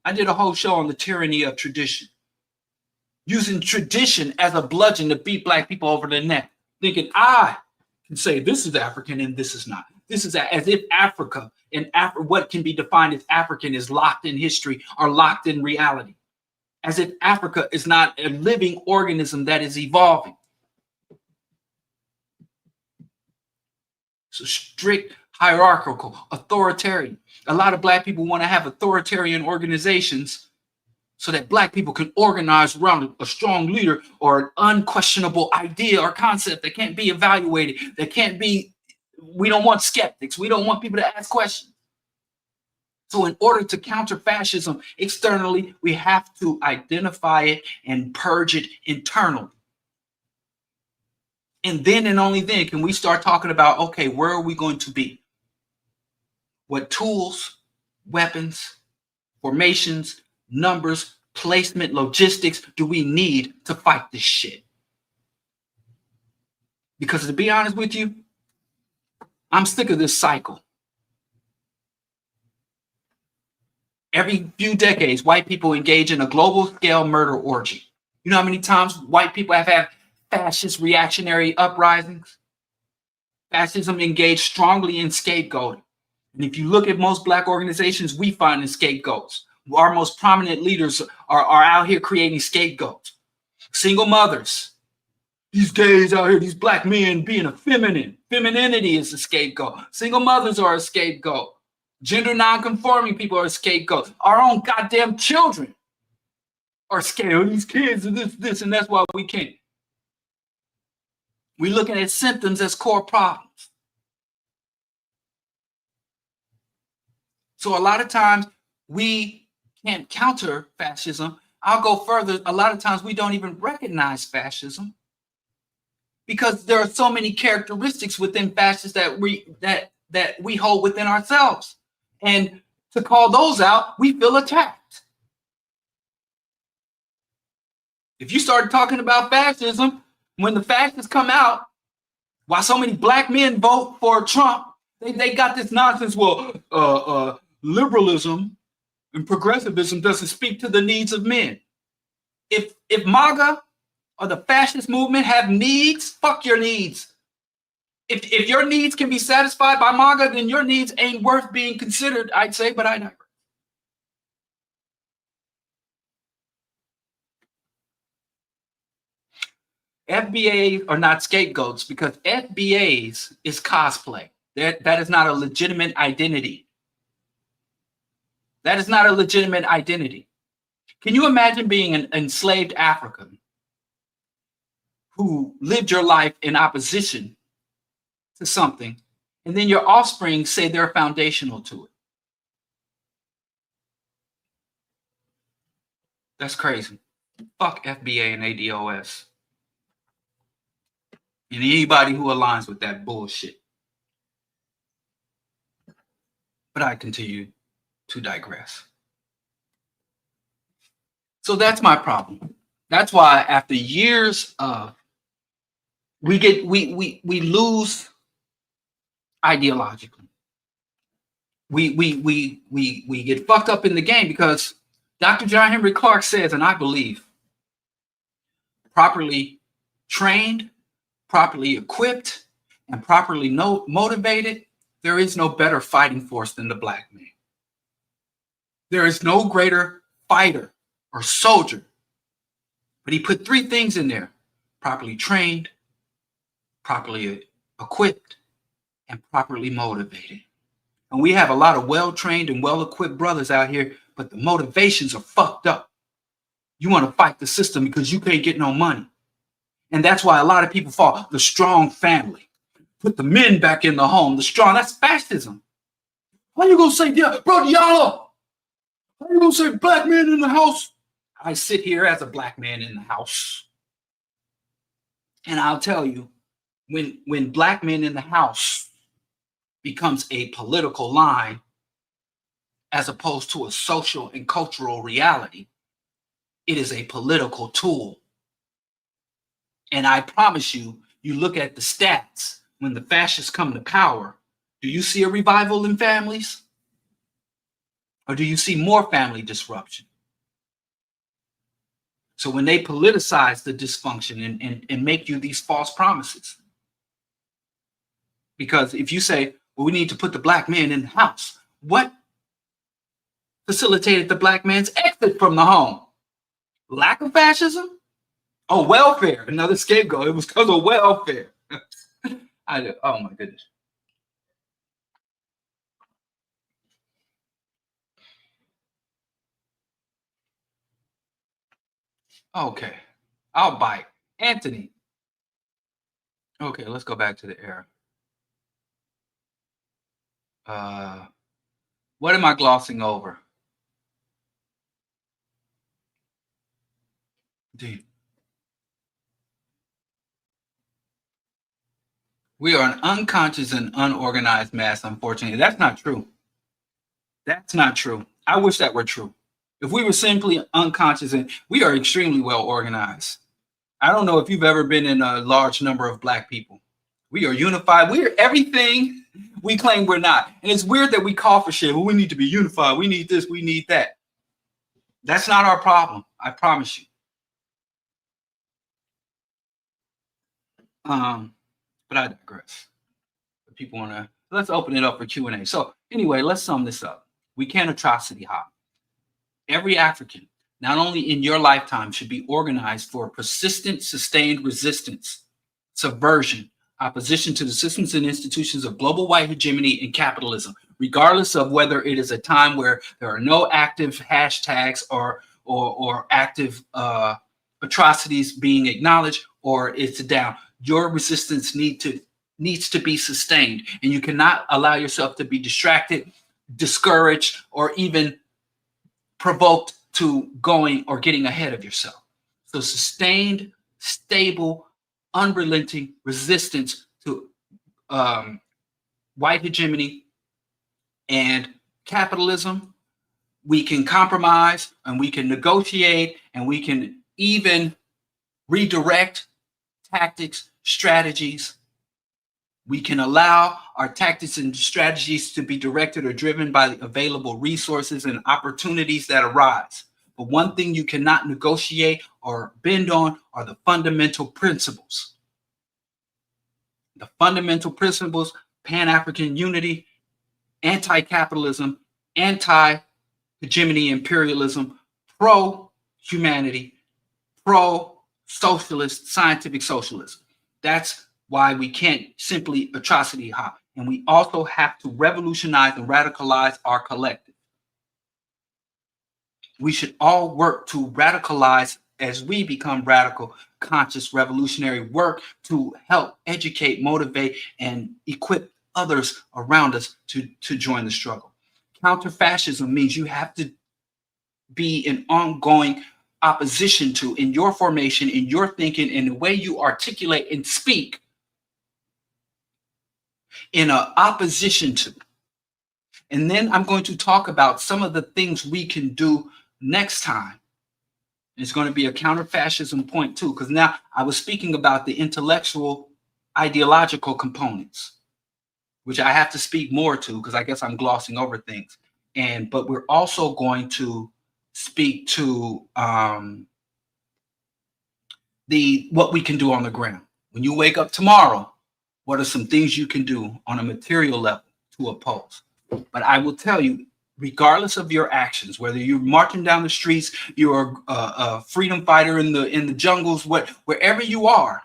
Speaker 1: I did a whole show on the tyranny of tradition. Using tradition as a bludgeon to beat Black people over the neck, thinking I can say this is African and this is not. This is as if Africa and what can be defined as African is locked in history or locked in reality. As if Africa is not a living organism that is evolving. So strict, hierarchical, authoritarian. A lot of Black people want to have authoritarian organizations so that Black people can organize around a strong leader or an unquestionable idea or concept that can't be evaluated, that can't be. We don't want skeptics. We don't want people to ask questions. So in order to counter fascism externally, we have to identify it and purge it internally. And then and only then can we start talking about, okay, where are we going to be? What tools, weapons, formations, numbers, placement, logistics do we need to fight this shit? Because to be honest with you, I'm sick of this cycle. Every few decades, white people engage in a global scale murder orgy. You know how many times white people have had fascist reactionary uprisings? Fascism engaged strongly in scapegoating. And if you look at most Black organizations, we find the scapegoats. Our most prominent leaders are out here creating scapegoats. Single mothers. These gays out here, these Black men being effeminate. Femininity is a scapegoat. Single mothers are a scapegoat. Gender non-conforming people are a scapegoat. Our own goddamn children are scapegoats. These kids are this, and that's why we can't. We're looking at symptoms as core problems. So a lot of times we can't counter fascism. I'll go further. A lot of times we don't even recognize fascism because there are so many characteristics within fascists that we hold within ourselves. And to call those out, we feel attacked. If you start talking about fascism, when the fascists come out Why so many black men vote for Trump? They got this nonsense. Well, liberalism and progressivism doesn't speak to the needs of men. If MAGA or the fascist movement have needs, fuck your needs. If your needs can be satisfied by MAGA, then your needs ain't worth being considered, I'd say, but I digress. FBAs are not scapegoats because FBAs is cosplay. That is not a legitimate identity. That is not a legitimate identity. Can you imagine being an enslaved African who lived your life in opposition to something, and then your offspring say they're foundational to it? That's crazy. Fuck FBA and ADOS. And anybody who aligns with that bullshit. But I continue to digress. So that's my problem. That's why after years of we lose ideologically. We get fucked up in the game because Dr. John Henry Clarke says, and I believe, properly trained, properly equipped, and properly motivated, there is no better fighting force than the black man. There is no greater fighter or soldier. But he put three things in there: properly trained, properly equipped, and properly motivated. And we have a lot of well-trained and well-equipped brothers out here, but the motivations are fucked up. You want to fight the system because you can't get no money. And that's why a lot of people fall. The strong family. Put the men back in the home. The strong, that's fascism. How you going to say, BroDiallo? How you going to say black men in the house? I sit here as a black man in the house. And I'll tell you, when black men in the house becomes a political line as opposed to a social and cultural reality, it is a political tool. And I promise you, you look at the stats, when the fascists come to power, do you see a revival in families? Or do you see more family disruption? So when they politicize the dysfunction and make you these false promises, because if you say, well, we need to put the black man in the house, what facilitated the black man's exit from the home? Lack of fascism? Oh, welfare, another scapegoat. It was because of welfare. Oh my goodness. Okay, I'll bite. Anthony. Okay, let's go back to the air. What am I glossing over? D. We are an unconscious and unorganized mass, unfortunately. That's not true. That's not true. I wish that were true. If we were simply unconscious, and we are extremely well organized. I don't know if you've ever been in a large number of black people. We are unified. We are everything we claim we're not. And it's weird that we call for shit. Well, we need to be unified. We need this. We need that. That's not our problem. I promise you. But I digress. If people want to, let's open it up for Q&A. So anyway, let's sum this up. We can't atrocity hop. Every African, not only in your lifetime, should be organized for persistent, sustained resistance, subversion, opposition to the systems and institutions of global white hegemony and capitalism, regardless of whether it is a time where there are no active hashtags or active atrocities being acknowledged, or it's down. Your resistance needs to be sustained, and you cannot allow yourself to be distracted, discouraged, or even provoked to going or getting ahead of yourself. So sustained, stable, unrelenting resistance to white hegemony and capitalism. We can compromise and we can negotiate and we can even redirect tactics, strategies, We can allow our tactics and strategies to be directed or driven by the available resources and opportunities that arise. But one thing you cannot negotiate or bend on are the fundamental principles. The fundamental principles: Pan-African unity, anti-capitalism, anti-hegemony imperialism, pro-humanity, pro-socialist, scientific socialism. That's why we can't simply atrocity hop. And we also have to revolutionize and radicalize our collective. We should all work to radicalize as we become radical, conscious, revolutionary work to help educate, motivate, and equip others around us to join the struggle. Counter-fascism means you have to be in ongoing opposition to, in your formation, in your thinking, in the way you articulate and speak, in a opposition to. And then I'm going to talk about some of the things we can do next time. It's going to be a counter-fascism point too, because now I was speaking about the intellectual, ideological components, which I have to speak more to because I guess I'm glossing over things. But we're also going to speak to what we can do on the ground. When you wake up tomorrow, what are some things you can do on a material level to oppose? But I will tell you, regardless of your actions, whether you're marching down the streets, you're a freedom fighter in the jungles, wherever you are,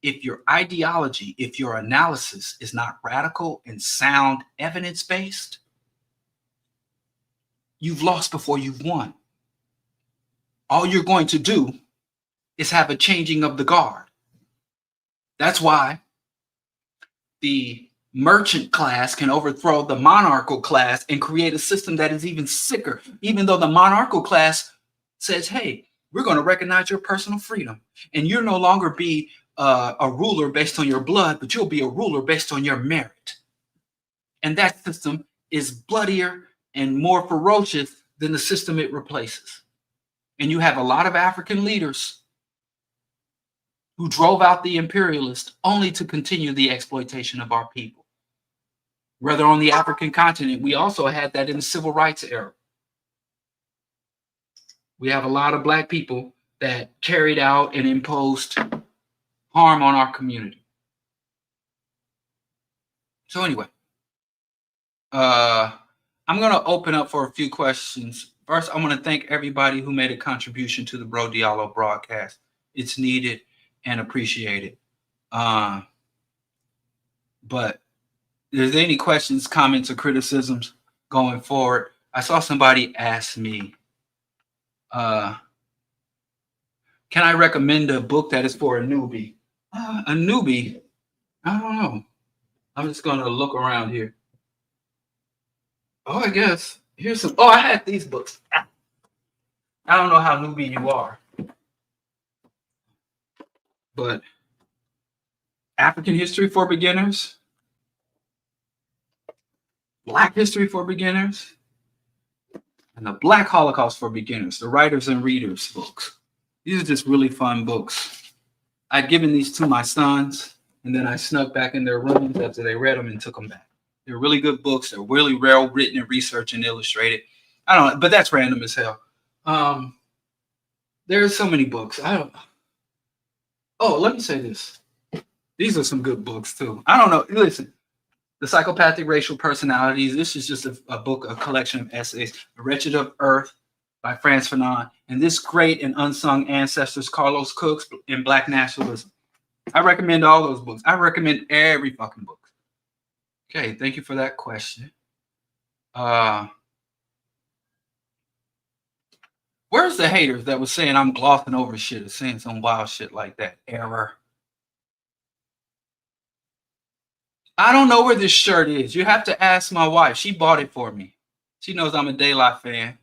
Speaker 1: if your ideology, if your analysis is not radical and sound, evidence-based, you've lost before you've won. All you're going to do is have a changing of the guard. That's why the merchant class can overthrow the monarchical class and create a system that is even sicker, even though the monarchical class says, hey, we're going to recognize your personal freedom. And you'll no longer be a ruler based on your blood, but you'll be a ruler based on your merit. And that system is bloodier and more ferocious than the system it replaces. And you have a lot of African leaders who drove out the imperialists only to continue the exploitation of our people. Whether on the African continent, we also had that in the civil rights era. We have a lot of Black people that carried out and imposed harm on our community. So anyway, I'm going to open up for a few questions. First, I want to thank everybody who made a contribution to the BroDiallo broadcast. It's needed and appreciated. But if there's any questions, comments, or criticisms going forward, I saw somebody ask me, can I recommend a book that is for a newbie? A newbie? I don't know. I'm just going to look around here. Oh, I guess. Here's some. Oh, I had these books. I don't know how newbie you are. But African History for Beginners, Black History for Beginners, and the Black Holocaust for Beginners, the Writers and Readers books. These are just really fun books. I'd given these to my sons, and then I snuck back in their rooms after they read them and took them back. They're really good books. They're really well written and researched and illustrated. I don't know, but that's random as hell. There's so many books. Oh, let me say this. These are some good books too. I don't know. Listen, The Psychopathic Racial Personalities. This is just a book, a collection of essays. The Wretched of Earth by Frantz Fanon. And This Great and Unsung Ancestors, Carlos Cooks, in Black Nationalism. I recommend all those books. I recommend every fucking book. Okay, thank you for that question. Where's the haters that was saying I'm glossing over shit or saying some wild shit like that? Error. I don't know where this shirt is. You have to ask my wife. She bought it for me. She knows I'm a De La fan.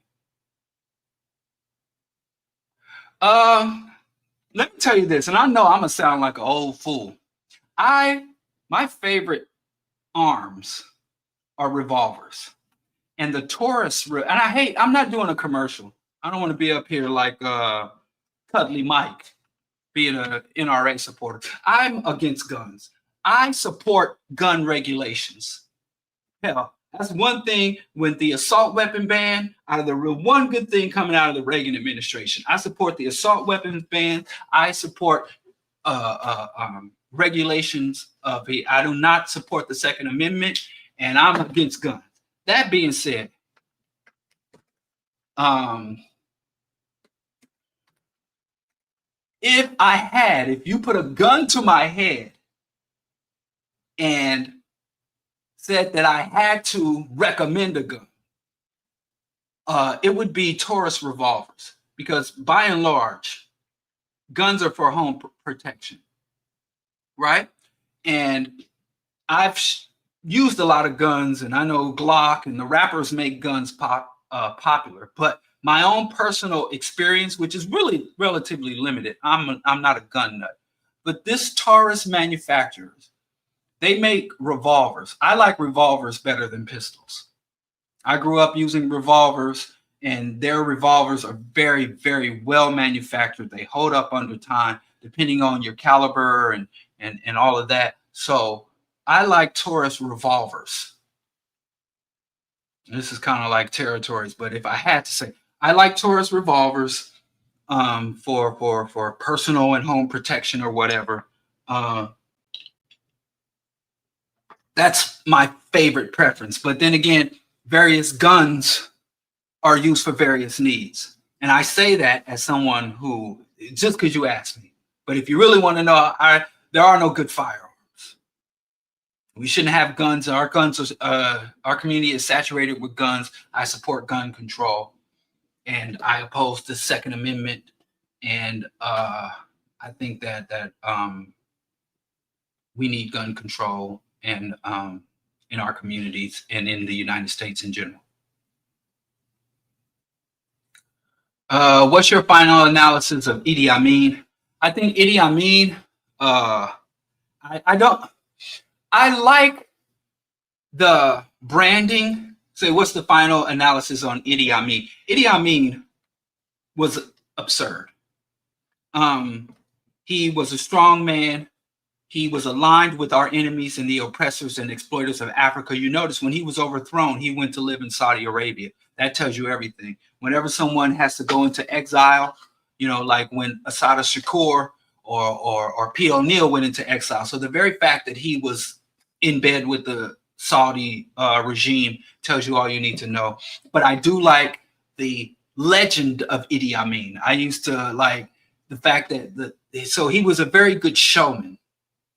Speaker 1: Let me tell you this, and I know I'm gonna sound like an old fool. My favorite arms are revolvers. And the Taurus, and I'm not doing a commercial. I don't want to be up here like Cuddly Mike being an NRA supporter. I'm against guns. I support gun regulations. Hell, that's one thing with the assault weapon ban. Out of the real one good thing coming out of the Reagan administration, I support the assault weapons ban. I support regulations of it. I do not support the Second Amendment, and I'm against guns. That being said, if you put a gun to my head and said that I had to recommend a gun, it would be Taurus revolvers, because by and large, guns are for home protection, right? And I've used a lot of guns, and I know Glock and the rappers make guns popular, but my own personal experience, which is really relatively limited, I'm not a gun nut, but this Taurus manufacturers, they make revolvers. I like revolvers better than pistols. I grew up using revolvers, and their revolvers are very, very well manufactured. They hold up under time, depending on your caliber and all of that. So I like Taurus revolvers. This is kind of like territories, but if I had to say, I like Taurus revolvers for personal and home protection or whatever. That's my favorite preference. But then again, various guns are used for various needs. And I say that as someone who, just because you asked me, but if you really want to know, there are no good firearms. We shouldn't have guns. Our community is saturated with guns. I support gun control, and I oppose the Second Amendment. And I think that we need gun control and in our communities and in the United States in general. What's your final analysis of Idi Amin? I think Idi Amin, I like the branding. Say, what's the final analysis on Idi Amin? Idi Amin was absurd. He was a strong man. He was aligned with our enemies and the oppressors and exploiters of Africa. You notice when he was overthrown, he went to live in Saudi Arabia. That tells you everything. Whenever someone has to go into exile, you know, like when Assata Shakur or P. O'Neill went into exile. So the very fact that he was in bed with the Saudi regime tells you all you need to know. But I do like the legend of Idi Amin. I used to like the fact that so he was a very good showman.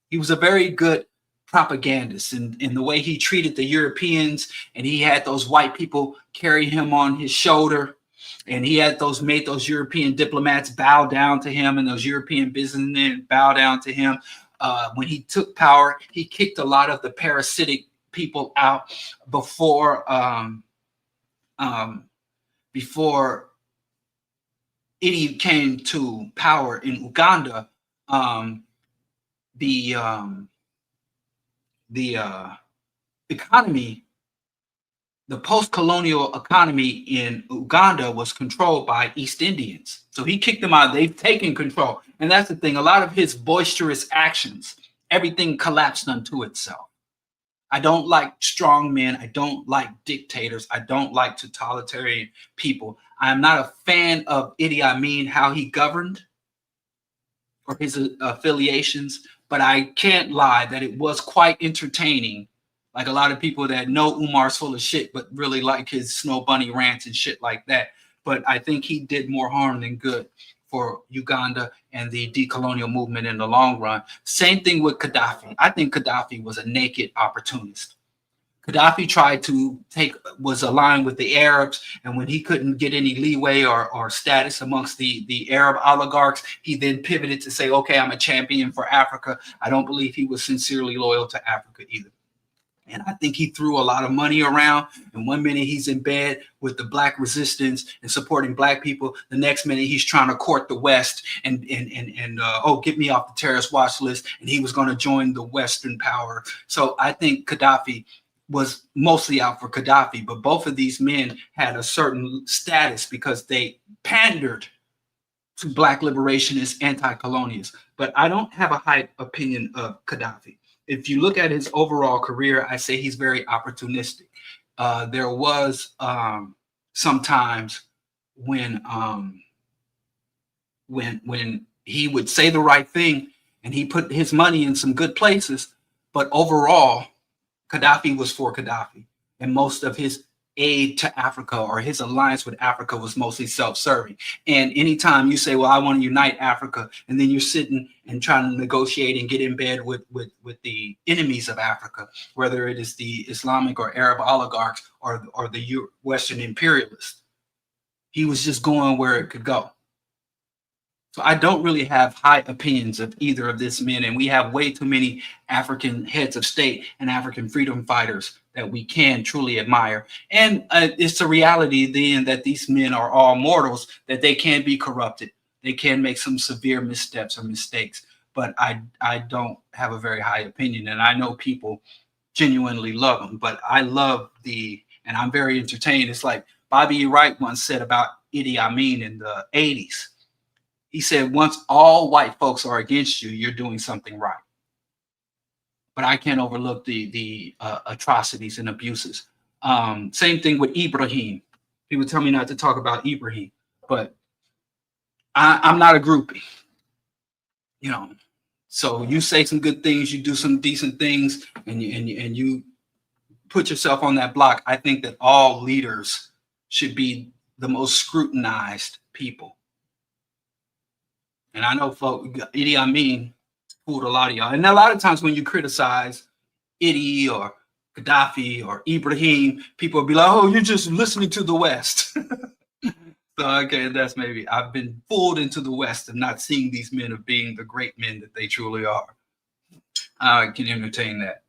Speaker 1: He was a very good propagandist in the way he treated the Europeans, and he had those white people carry him on his shoulder, and he had made those European diplomats bow down to him, and those European businessmen bow down to him. When he took power, he kicked a lot of the parasitic people out before Idi came to power in Uganda. The economy, the post-colonial economy in Uganda was controlled by East Indians. So he kicked them out. They've taken control. And that's the thing. A lot of his boisterous actions, everything collapsed unto itself. I don't like strong men. I don't like dictators. I don't like totalitarian people. I am not a fan of Idi Amin, how he governed or his affiliations, but I can't lie that it was quite entertaining. Like a lot of people that know Umar's full of shit, but really like his Snow Bunny rants and shit like that. But I think he did more harm than good for Uganda and the decolonial movement in the long run. Same thing with Gaddafi. I think Gaddafi was a naked opportunist. Gaddafi was aligned with the Arabs, and when he couldn't get any leeway or status amongst the Arab oligarchs, he then pivoted to say, okay, I'm a champion for Africa. I don't believe he was sincerely loyal to Africa either. And I think he threw a lot of money around. And one minute he's in bed with the black resistance and supporting black people. The next minute he's trying to court the West and get me off the terrorist watch list. And he was going to join the Western power. So I think Gaddafi was mostly out for Gaddafi, but both of these men had a certain status because they pandered to black liberationists, anti-colonialists. But I don't have a high opinion of Gaddafi. if you look at his overall career, I say he's very opportunistic. There was sometimes when he would say the right thing and he put his money in some good places, but overall, Gaddafi was for Gaddafi, and most of his aid to Africa or his alliance with Africa was mostly self-serving. And anytime you say, well, I want to unite Africa, and then you're sitting and trying to negotiate and get in bed with the enemies of Africa, whether it is the Islamic or Arab oligarchs or the Western imperialists, he was just going where it could go. So I don't really have high opinions of either of these men, and we have way too many African heads of state and African freedom fighters that we can truly admire. And it's a reality then that these men are all mortals, that they can be corrupted. They can make some severe missteps or mistakes, but I don't have a very high opinion. And I know people genuinely love them, but I love and I'm very entertained. It's like Bobby E. Wright once said about Idi Amin in the 80s. He said, once all white folks are against you, you're doing something right. But I can't overlook the atrocities and abuses. Same thing with Ibrahim. People tell me not to talk about Ibrahim, but I'm not a groupie. You know, so you say some good things, you do some decent things, and you put yourself on that block. I think that all leaders should be the most scrutinized people. And I know Idi Amin fooled a lot of y'all. And a lot of times when you criticize Idi or Gaddafi or Ibrahim, people will be like, oh, you're just listening to the West. So, okay, that's maybe I've been fooled into the West and not seeing these men of being the great men that they truly are. I can entertain that.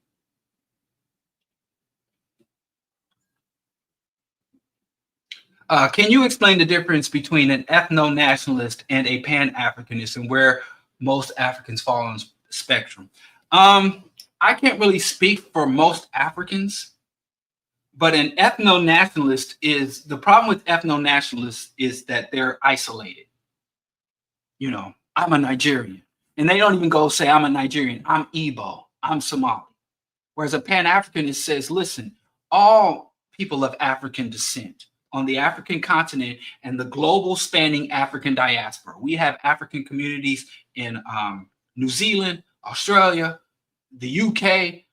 Speaker 1: Can you explain the difference between an ethno-nationalist and a pan-Africanist and where most Africans fall on the spectrum? I can't really speak for most Africans, but an ethno-nationalist is, the problem with ethno-nationalists is that they're isolated. You know, I'm a Nigerian. And they don't even go say, I'm a Nigerian. I'm Igbo. I'm Somali. Whereas a pan-Africanist says, listen, all people of African descent on the African continent and the global spanning African diaspora. We have African communities in New Zealand, Australia, the UK,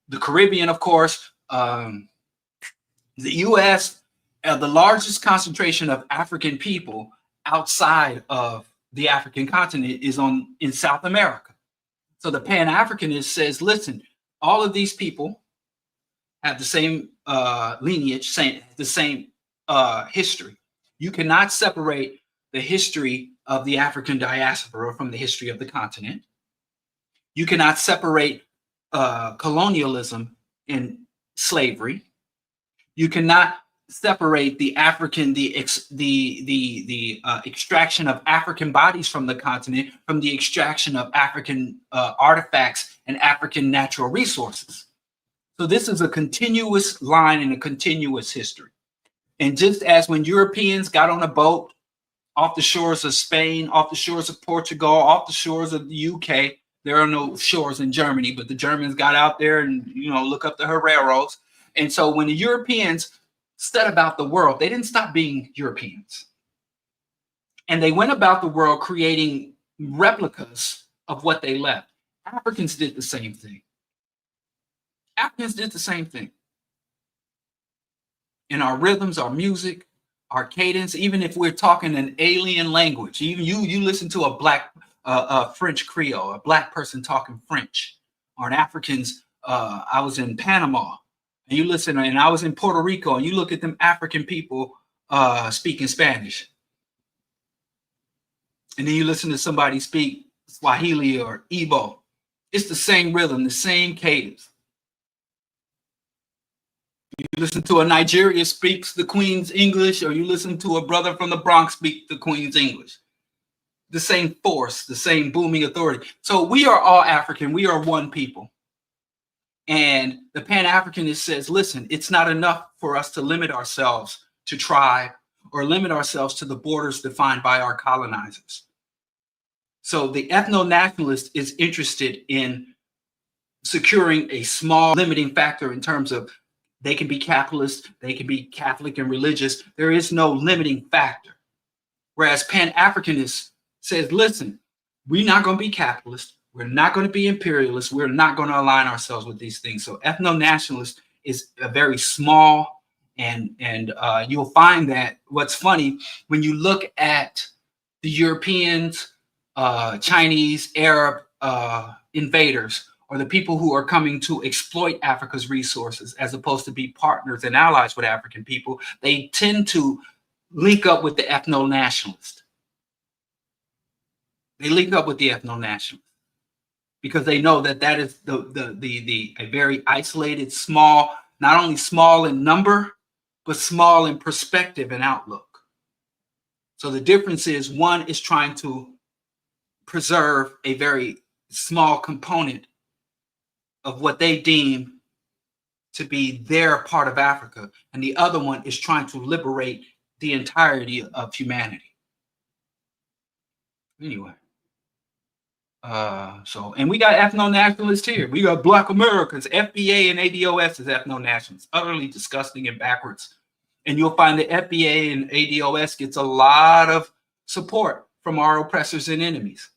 Speaker 1: the Caribbean, of course, the US. The largest concentration of African people outside of the African continent is in South America. So the Pan-Africanist says, listen, all of these people have the same lineage, the same history. You cannot separate the history of the African diaspora from the history of the continent. You cannot separate colonialism and slavery. You cannot separate the extraction of African bodies from the continent from the extraction of African artifacts and African natural resources. So this is a continuous line and a continuous history. And just as when Europeans got on a boat off the shores of Spain, off the shores of Portugal, off the shores of the UK, there are no shores in Germany, but the Germans got out there and, you know, look up the railroads. And so when the Europeans set about the world, they didn't stop being Europeans. And they went about the world creating replicas of what they left. Africans did the same thing. Africans did the same thing. In our rhythms, our music, our cadence, even if we're talking an alien language, even you listen to a French Creole, a black person talking French, or an African's. I was in Panama, and you listen, and I was in Puerto Rico, and you look at them African people speaking Spanish, and then you listen to somebody speak Swahili or Igbo. It's the same rhythm, the same cadence. You listen to a Nigerian speaks the Queen's English, or you listen to a brother from the Bronx speak the Queen's English. The same force, the same booming authority. So we are all African. We are one people. And the Pan-Africanist says, listen, it's not enough for us to limit ourselves to tribe or limit ourselves to the borders defined by our colonizers. So the ethno-nationalist is interested in securing a small limiting factor in terms of they can be capitalist, they can be Catholic and religious. There is no limiting factor. Whereas Pan-Africanist says, listen, we're not going to be capitalist. We're not going to be imperialist. We're not going to align ourselves with these things. So ethno-nationalist is a very small, and you'll find that what's funny, when you look at the Europeans, Chinese, Arab invaders, or the people who are coming to exploit Africa's resources, as opposed to be partners and allies with African people, they tend to link up with the ethno-nationalist. They link up with the ethno-nationalist because they know that that is a very isolated, small, not only small in number, but small in perspective and outlook. So the difference is one is trying to preserve a very small component of what they deem to be their part of Africa, and the other one is trying to liberate the entirety of humanity. Anyway, and we got ethno-nationalists here. We got Black Americans. FBA and ADOS is ethno-nationalists. Utterly disgusting and backwards. And you'll find the FBA and ADOS gets a lot of support from our oppressors and enemies.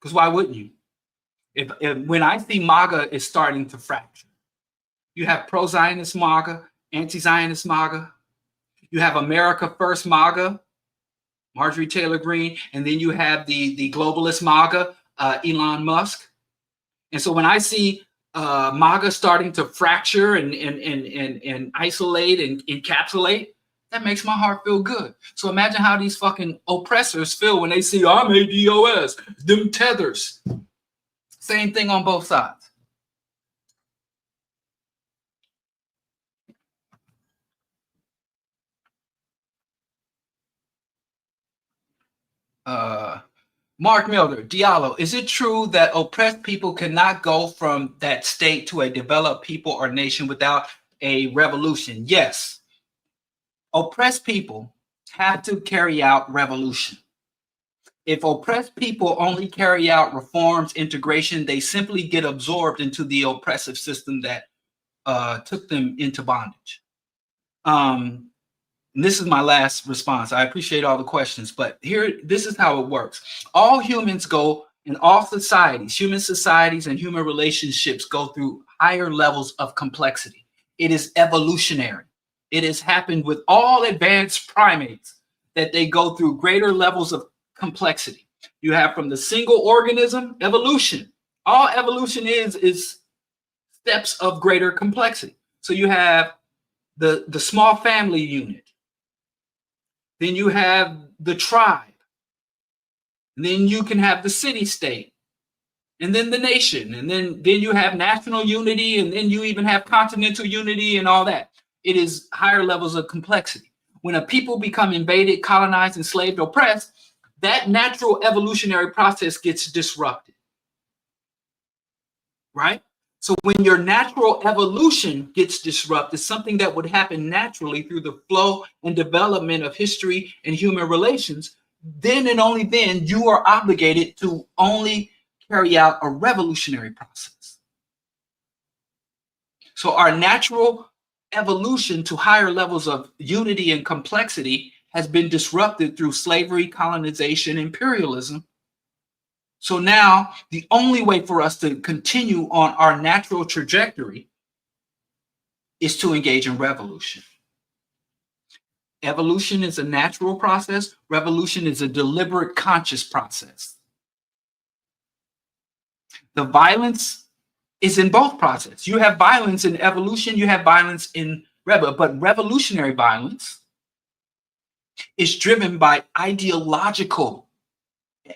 Speaker 1: Because why wouldn't you? If when I see MAGA is starting to fracture, you have pro-Zionist MAGA, anti-Zionist MAGA, you have America First MAGA, Marjorie Taylor Greene, and then you have the globalist MAGA, Elon Musk. And so when I see MAGA starting to fracture and isolate and encapsulate, that makes my heart feel good. So imagine how these fucking oppressors feel when they see I'm ADOS, them tethers. Same thing on both sides. Mark Milder, Diallo, is it true that oppressed people cannot go from that state to a developed people or nation without a revolution? Yes. Oppressed people have to carry out revolution. If oppressed people only carry out reforms, integration, they simply get absorbed into the oppressive system that took them into bondage. And this is my last response. I appreciate all the questions, but this is how it works. All humans go, in all societies, human societies and human relationships go through higher levels of complexity. It is evolutionary. It has happened with all advanced primates that they go through greater levels of complexity. You have from the single organism, evolution. All evolution is steps of greater complexity. So you have the small family unit. Then you have the tribe. And then you can have the city-state. And then the nation. And then you have national unity. And then you even have continental unity and all that. It is higher levels of complexity. When a people become invaded, colonized, enslaved, oppressed, that natural evolutionary process gets disrupted. Right? So when your natural evolution gets disrupted, something that would happen naturally through the flow and development of history and human relations, then and only then you are obligated to only carry out a revolutionary process. So our natural evolution to higher levels of unity and complexity has been disrupted through slavery, colonization, imperialism. So now the only way for us to continue on our natural trajectory is to engage in revolution. Evolution is a natural process. Revolution is a deliberate, conscious process. The violence is in both processes. You have violence in evolution, you have violence in but revolutionary violence is driven by ideological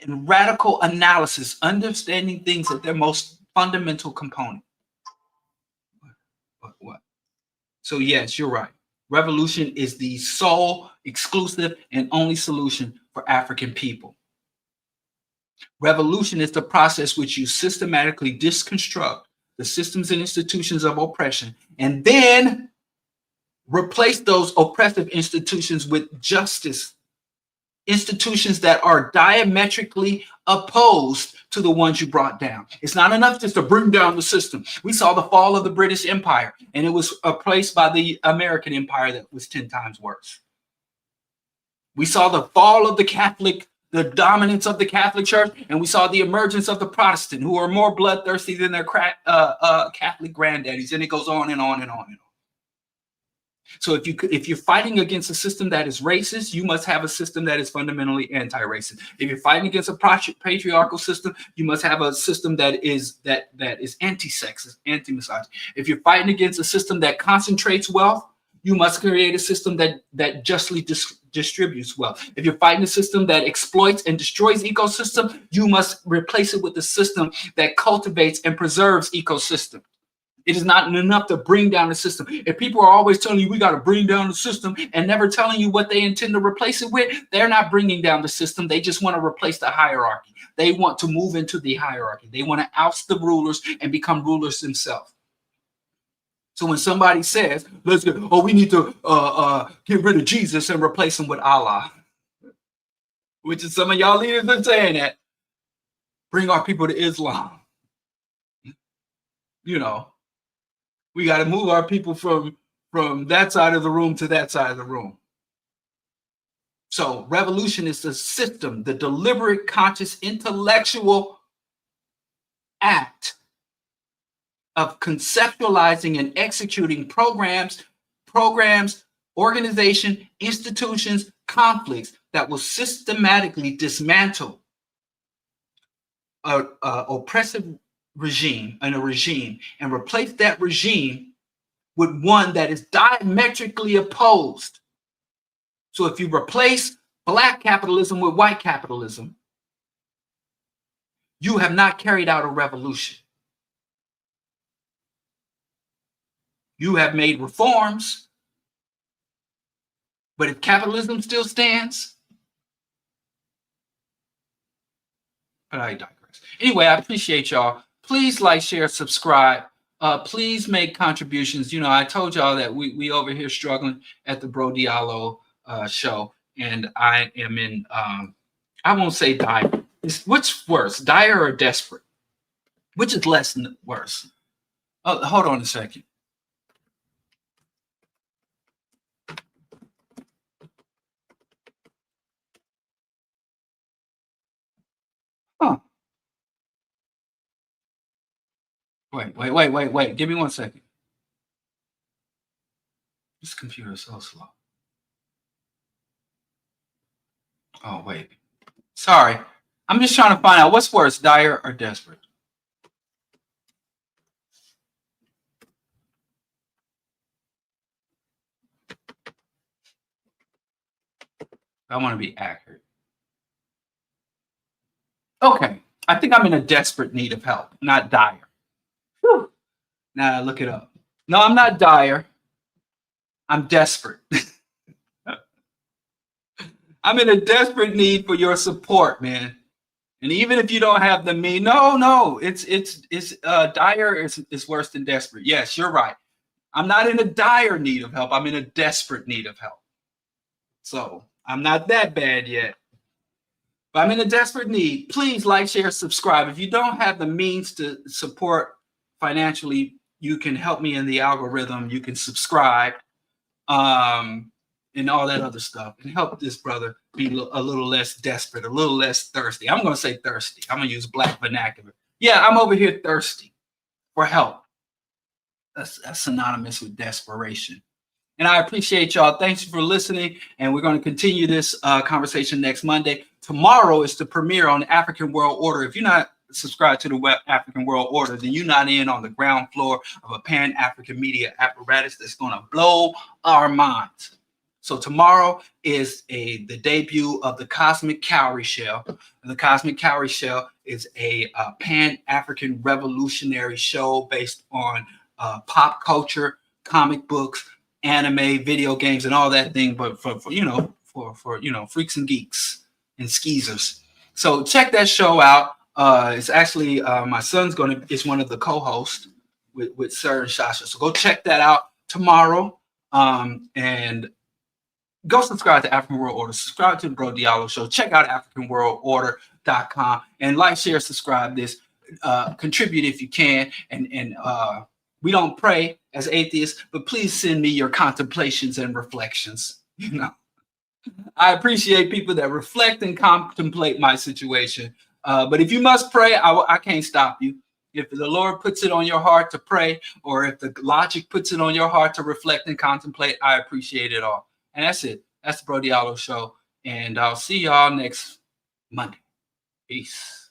Speaker 1: and radical analysis, understanding things at their most fundamental component. What? So yes, you're right. Revolution is the sole, exclusive, and only solution for African people. Revolution is the process which you systematically deconstruct the systems and institutions of oppression and then replace those oppressive institutions with justice institutions that are diametrically opposed to the ones you brought down. It's not enough just to bring down the system. We saw the fall of the British Empire, and it was replaced by the American Empire that was 10 times worse. We saw the fall of the dominance of the Catholic Church, and we saw the emergence of the Protestant, who are more bloodthirsty than their Catholic granddaddies, and it goes on and on and on and on. So if you're fighting against a system that is racist, you must have a system that is fundamentally anti-racist. If you're fighting against a patriarchal system, you must have a system that is anti-sexist, anti-misogynist. If you're fighting against a system that concentrates wealth, you must create a system that justly distributes wealth. If you're fighting a system that exploits and destroys ecosystem, you must replace it with a system that cultivates and preserves ecosystem. It is not enough to bring down the system. If people are always telling you we got to bring down the system and never telling you what they intend to replace it with, they're not bringing down the system. They just want to replace the hierarchy. They want to move into the hierarchy. They want to oust the rulers and become rulers themselves. So when somebody says, we need to get rid of Jesus and replace him with Allah, which is some of y'all leaders are saying that, bring our people to Islam. We got to move our people from that side of the room to that side of the room. So revolution is the system, the deliberate, conscious, intellectual act of conceptualizing and executing programs, organization, institutions, conflicts that will systematically dismantle an oppressive regime and replace that regime with one that is diametrically opposed. So if you replace black capitalism with white capitalism, you have not carried out a revolution. You have made reforms, but if capitalism still stands, but I digress. Anyway, I appreciate y'all. Please like, share, subscribe. Please make contributions. I told y'all that we over here struggling at the BroDiallo show, and I am in. I won't say dire. Which worse, dire or desperate? Which is less worse? Oh, hold on a second. Huh. Wait. Give me 1 second. This computer is so slow. Oh, wait. Sorry. I'm just trying to find out what's worse, dire or desperate. I want to be accurate. Okay. I think I'm in a desperate need of help, not dire. Whew. Now look it up. No, I'm not dire. I'm desperate. I'm in a desperate need for your support, man. And even if you don't have the means, no, it's dire is worse than desperate. Yes, you're right. I'm not in a dire need of help. I'm in a desperate need of help. So I'm not that bad yet. But I'm in a desperate need. Please like, share, subscribe. If you don't have the means to support financially, you can help me in the algorithm. You can subscribe. And all that other stuff, and help this brother be a little less desperate, a little less thirsty. I'm going to say thirsty. I'm going to use black vernacular. Yeah, I'm over here thirsty for help. That's synonymous with desperation. And I appreciate y'all. Thanks for listening. And we're going to continue this conversation next Monday. Tomorrow is the premiere on the African World Order. If you're not subscribed to the African World Order, then you're not in on the ground floor of a pan-African media apparatus that's going to blow our minds. So tomorrow is the debut of the Cosmic Cowrie Shell. And the Cosmic Cowrie Shell is a pan-African revolutionary show based on pop culture, comic books, anime, video games, and all that thing. But for freaks and geeks and skeezers. So check that show out. It's actually my son's is one of the co-hosts with Sir and Shasha. So go check that out tomorrow. And go subscribe to African World Order. Subscribe to the BroDiallo Show. Check out AfricanWorldOrder.com and like, share, subscribe this. Contribute if you can. And we don't pray as atheists, but please send me your contemplations and reflections. You know, I appreciate people that reflect and contemplate my situation. But if you must pray, I can't stop you. If the Lord puts it on your heart to pray, or if the logic puts it on your heart to reflect and contemplate, I appreciate it all. And that's it. That's the BroDiallo Show. And I'll see y'all next Monday. Peace.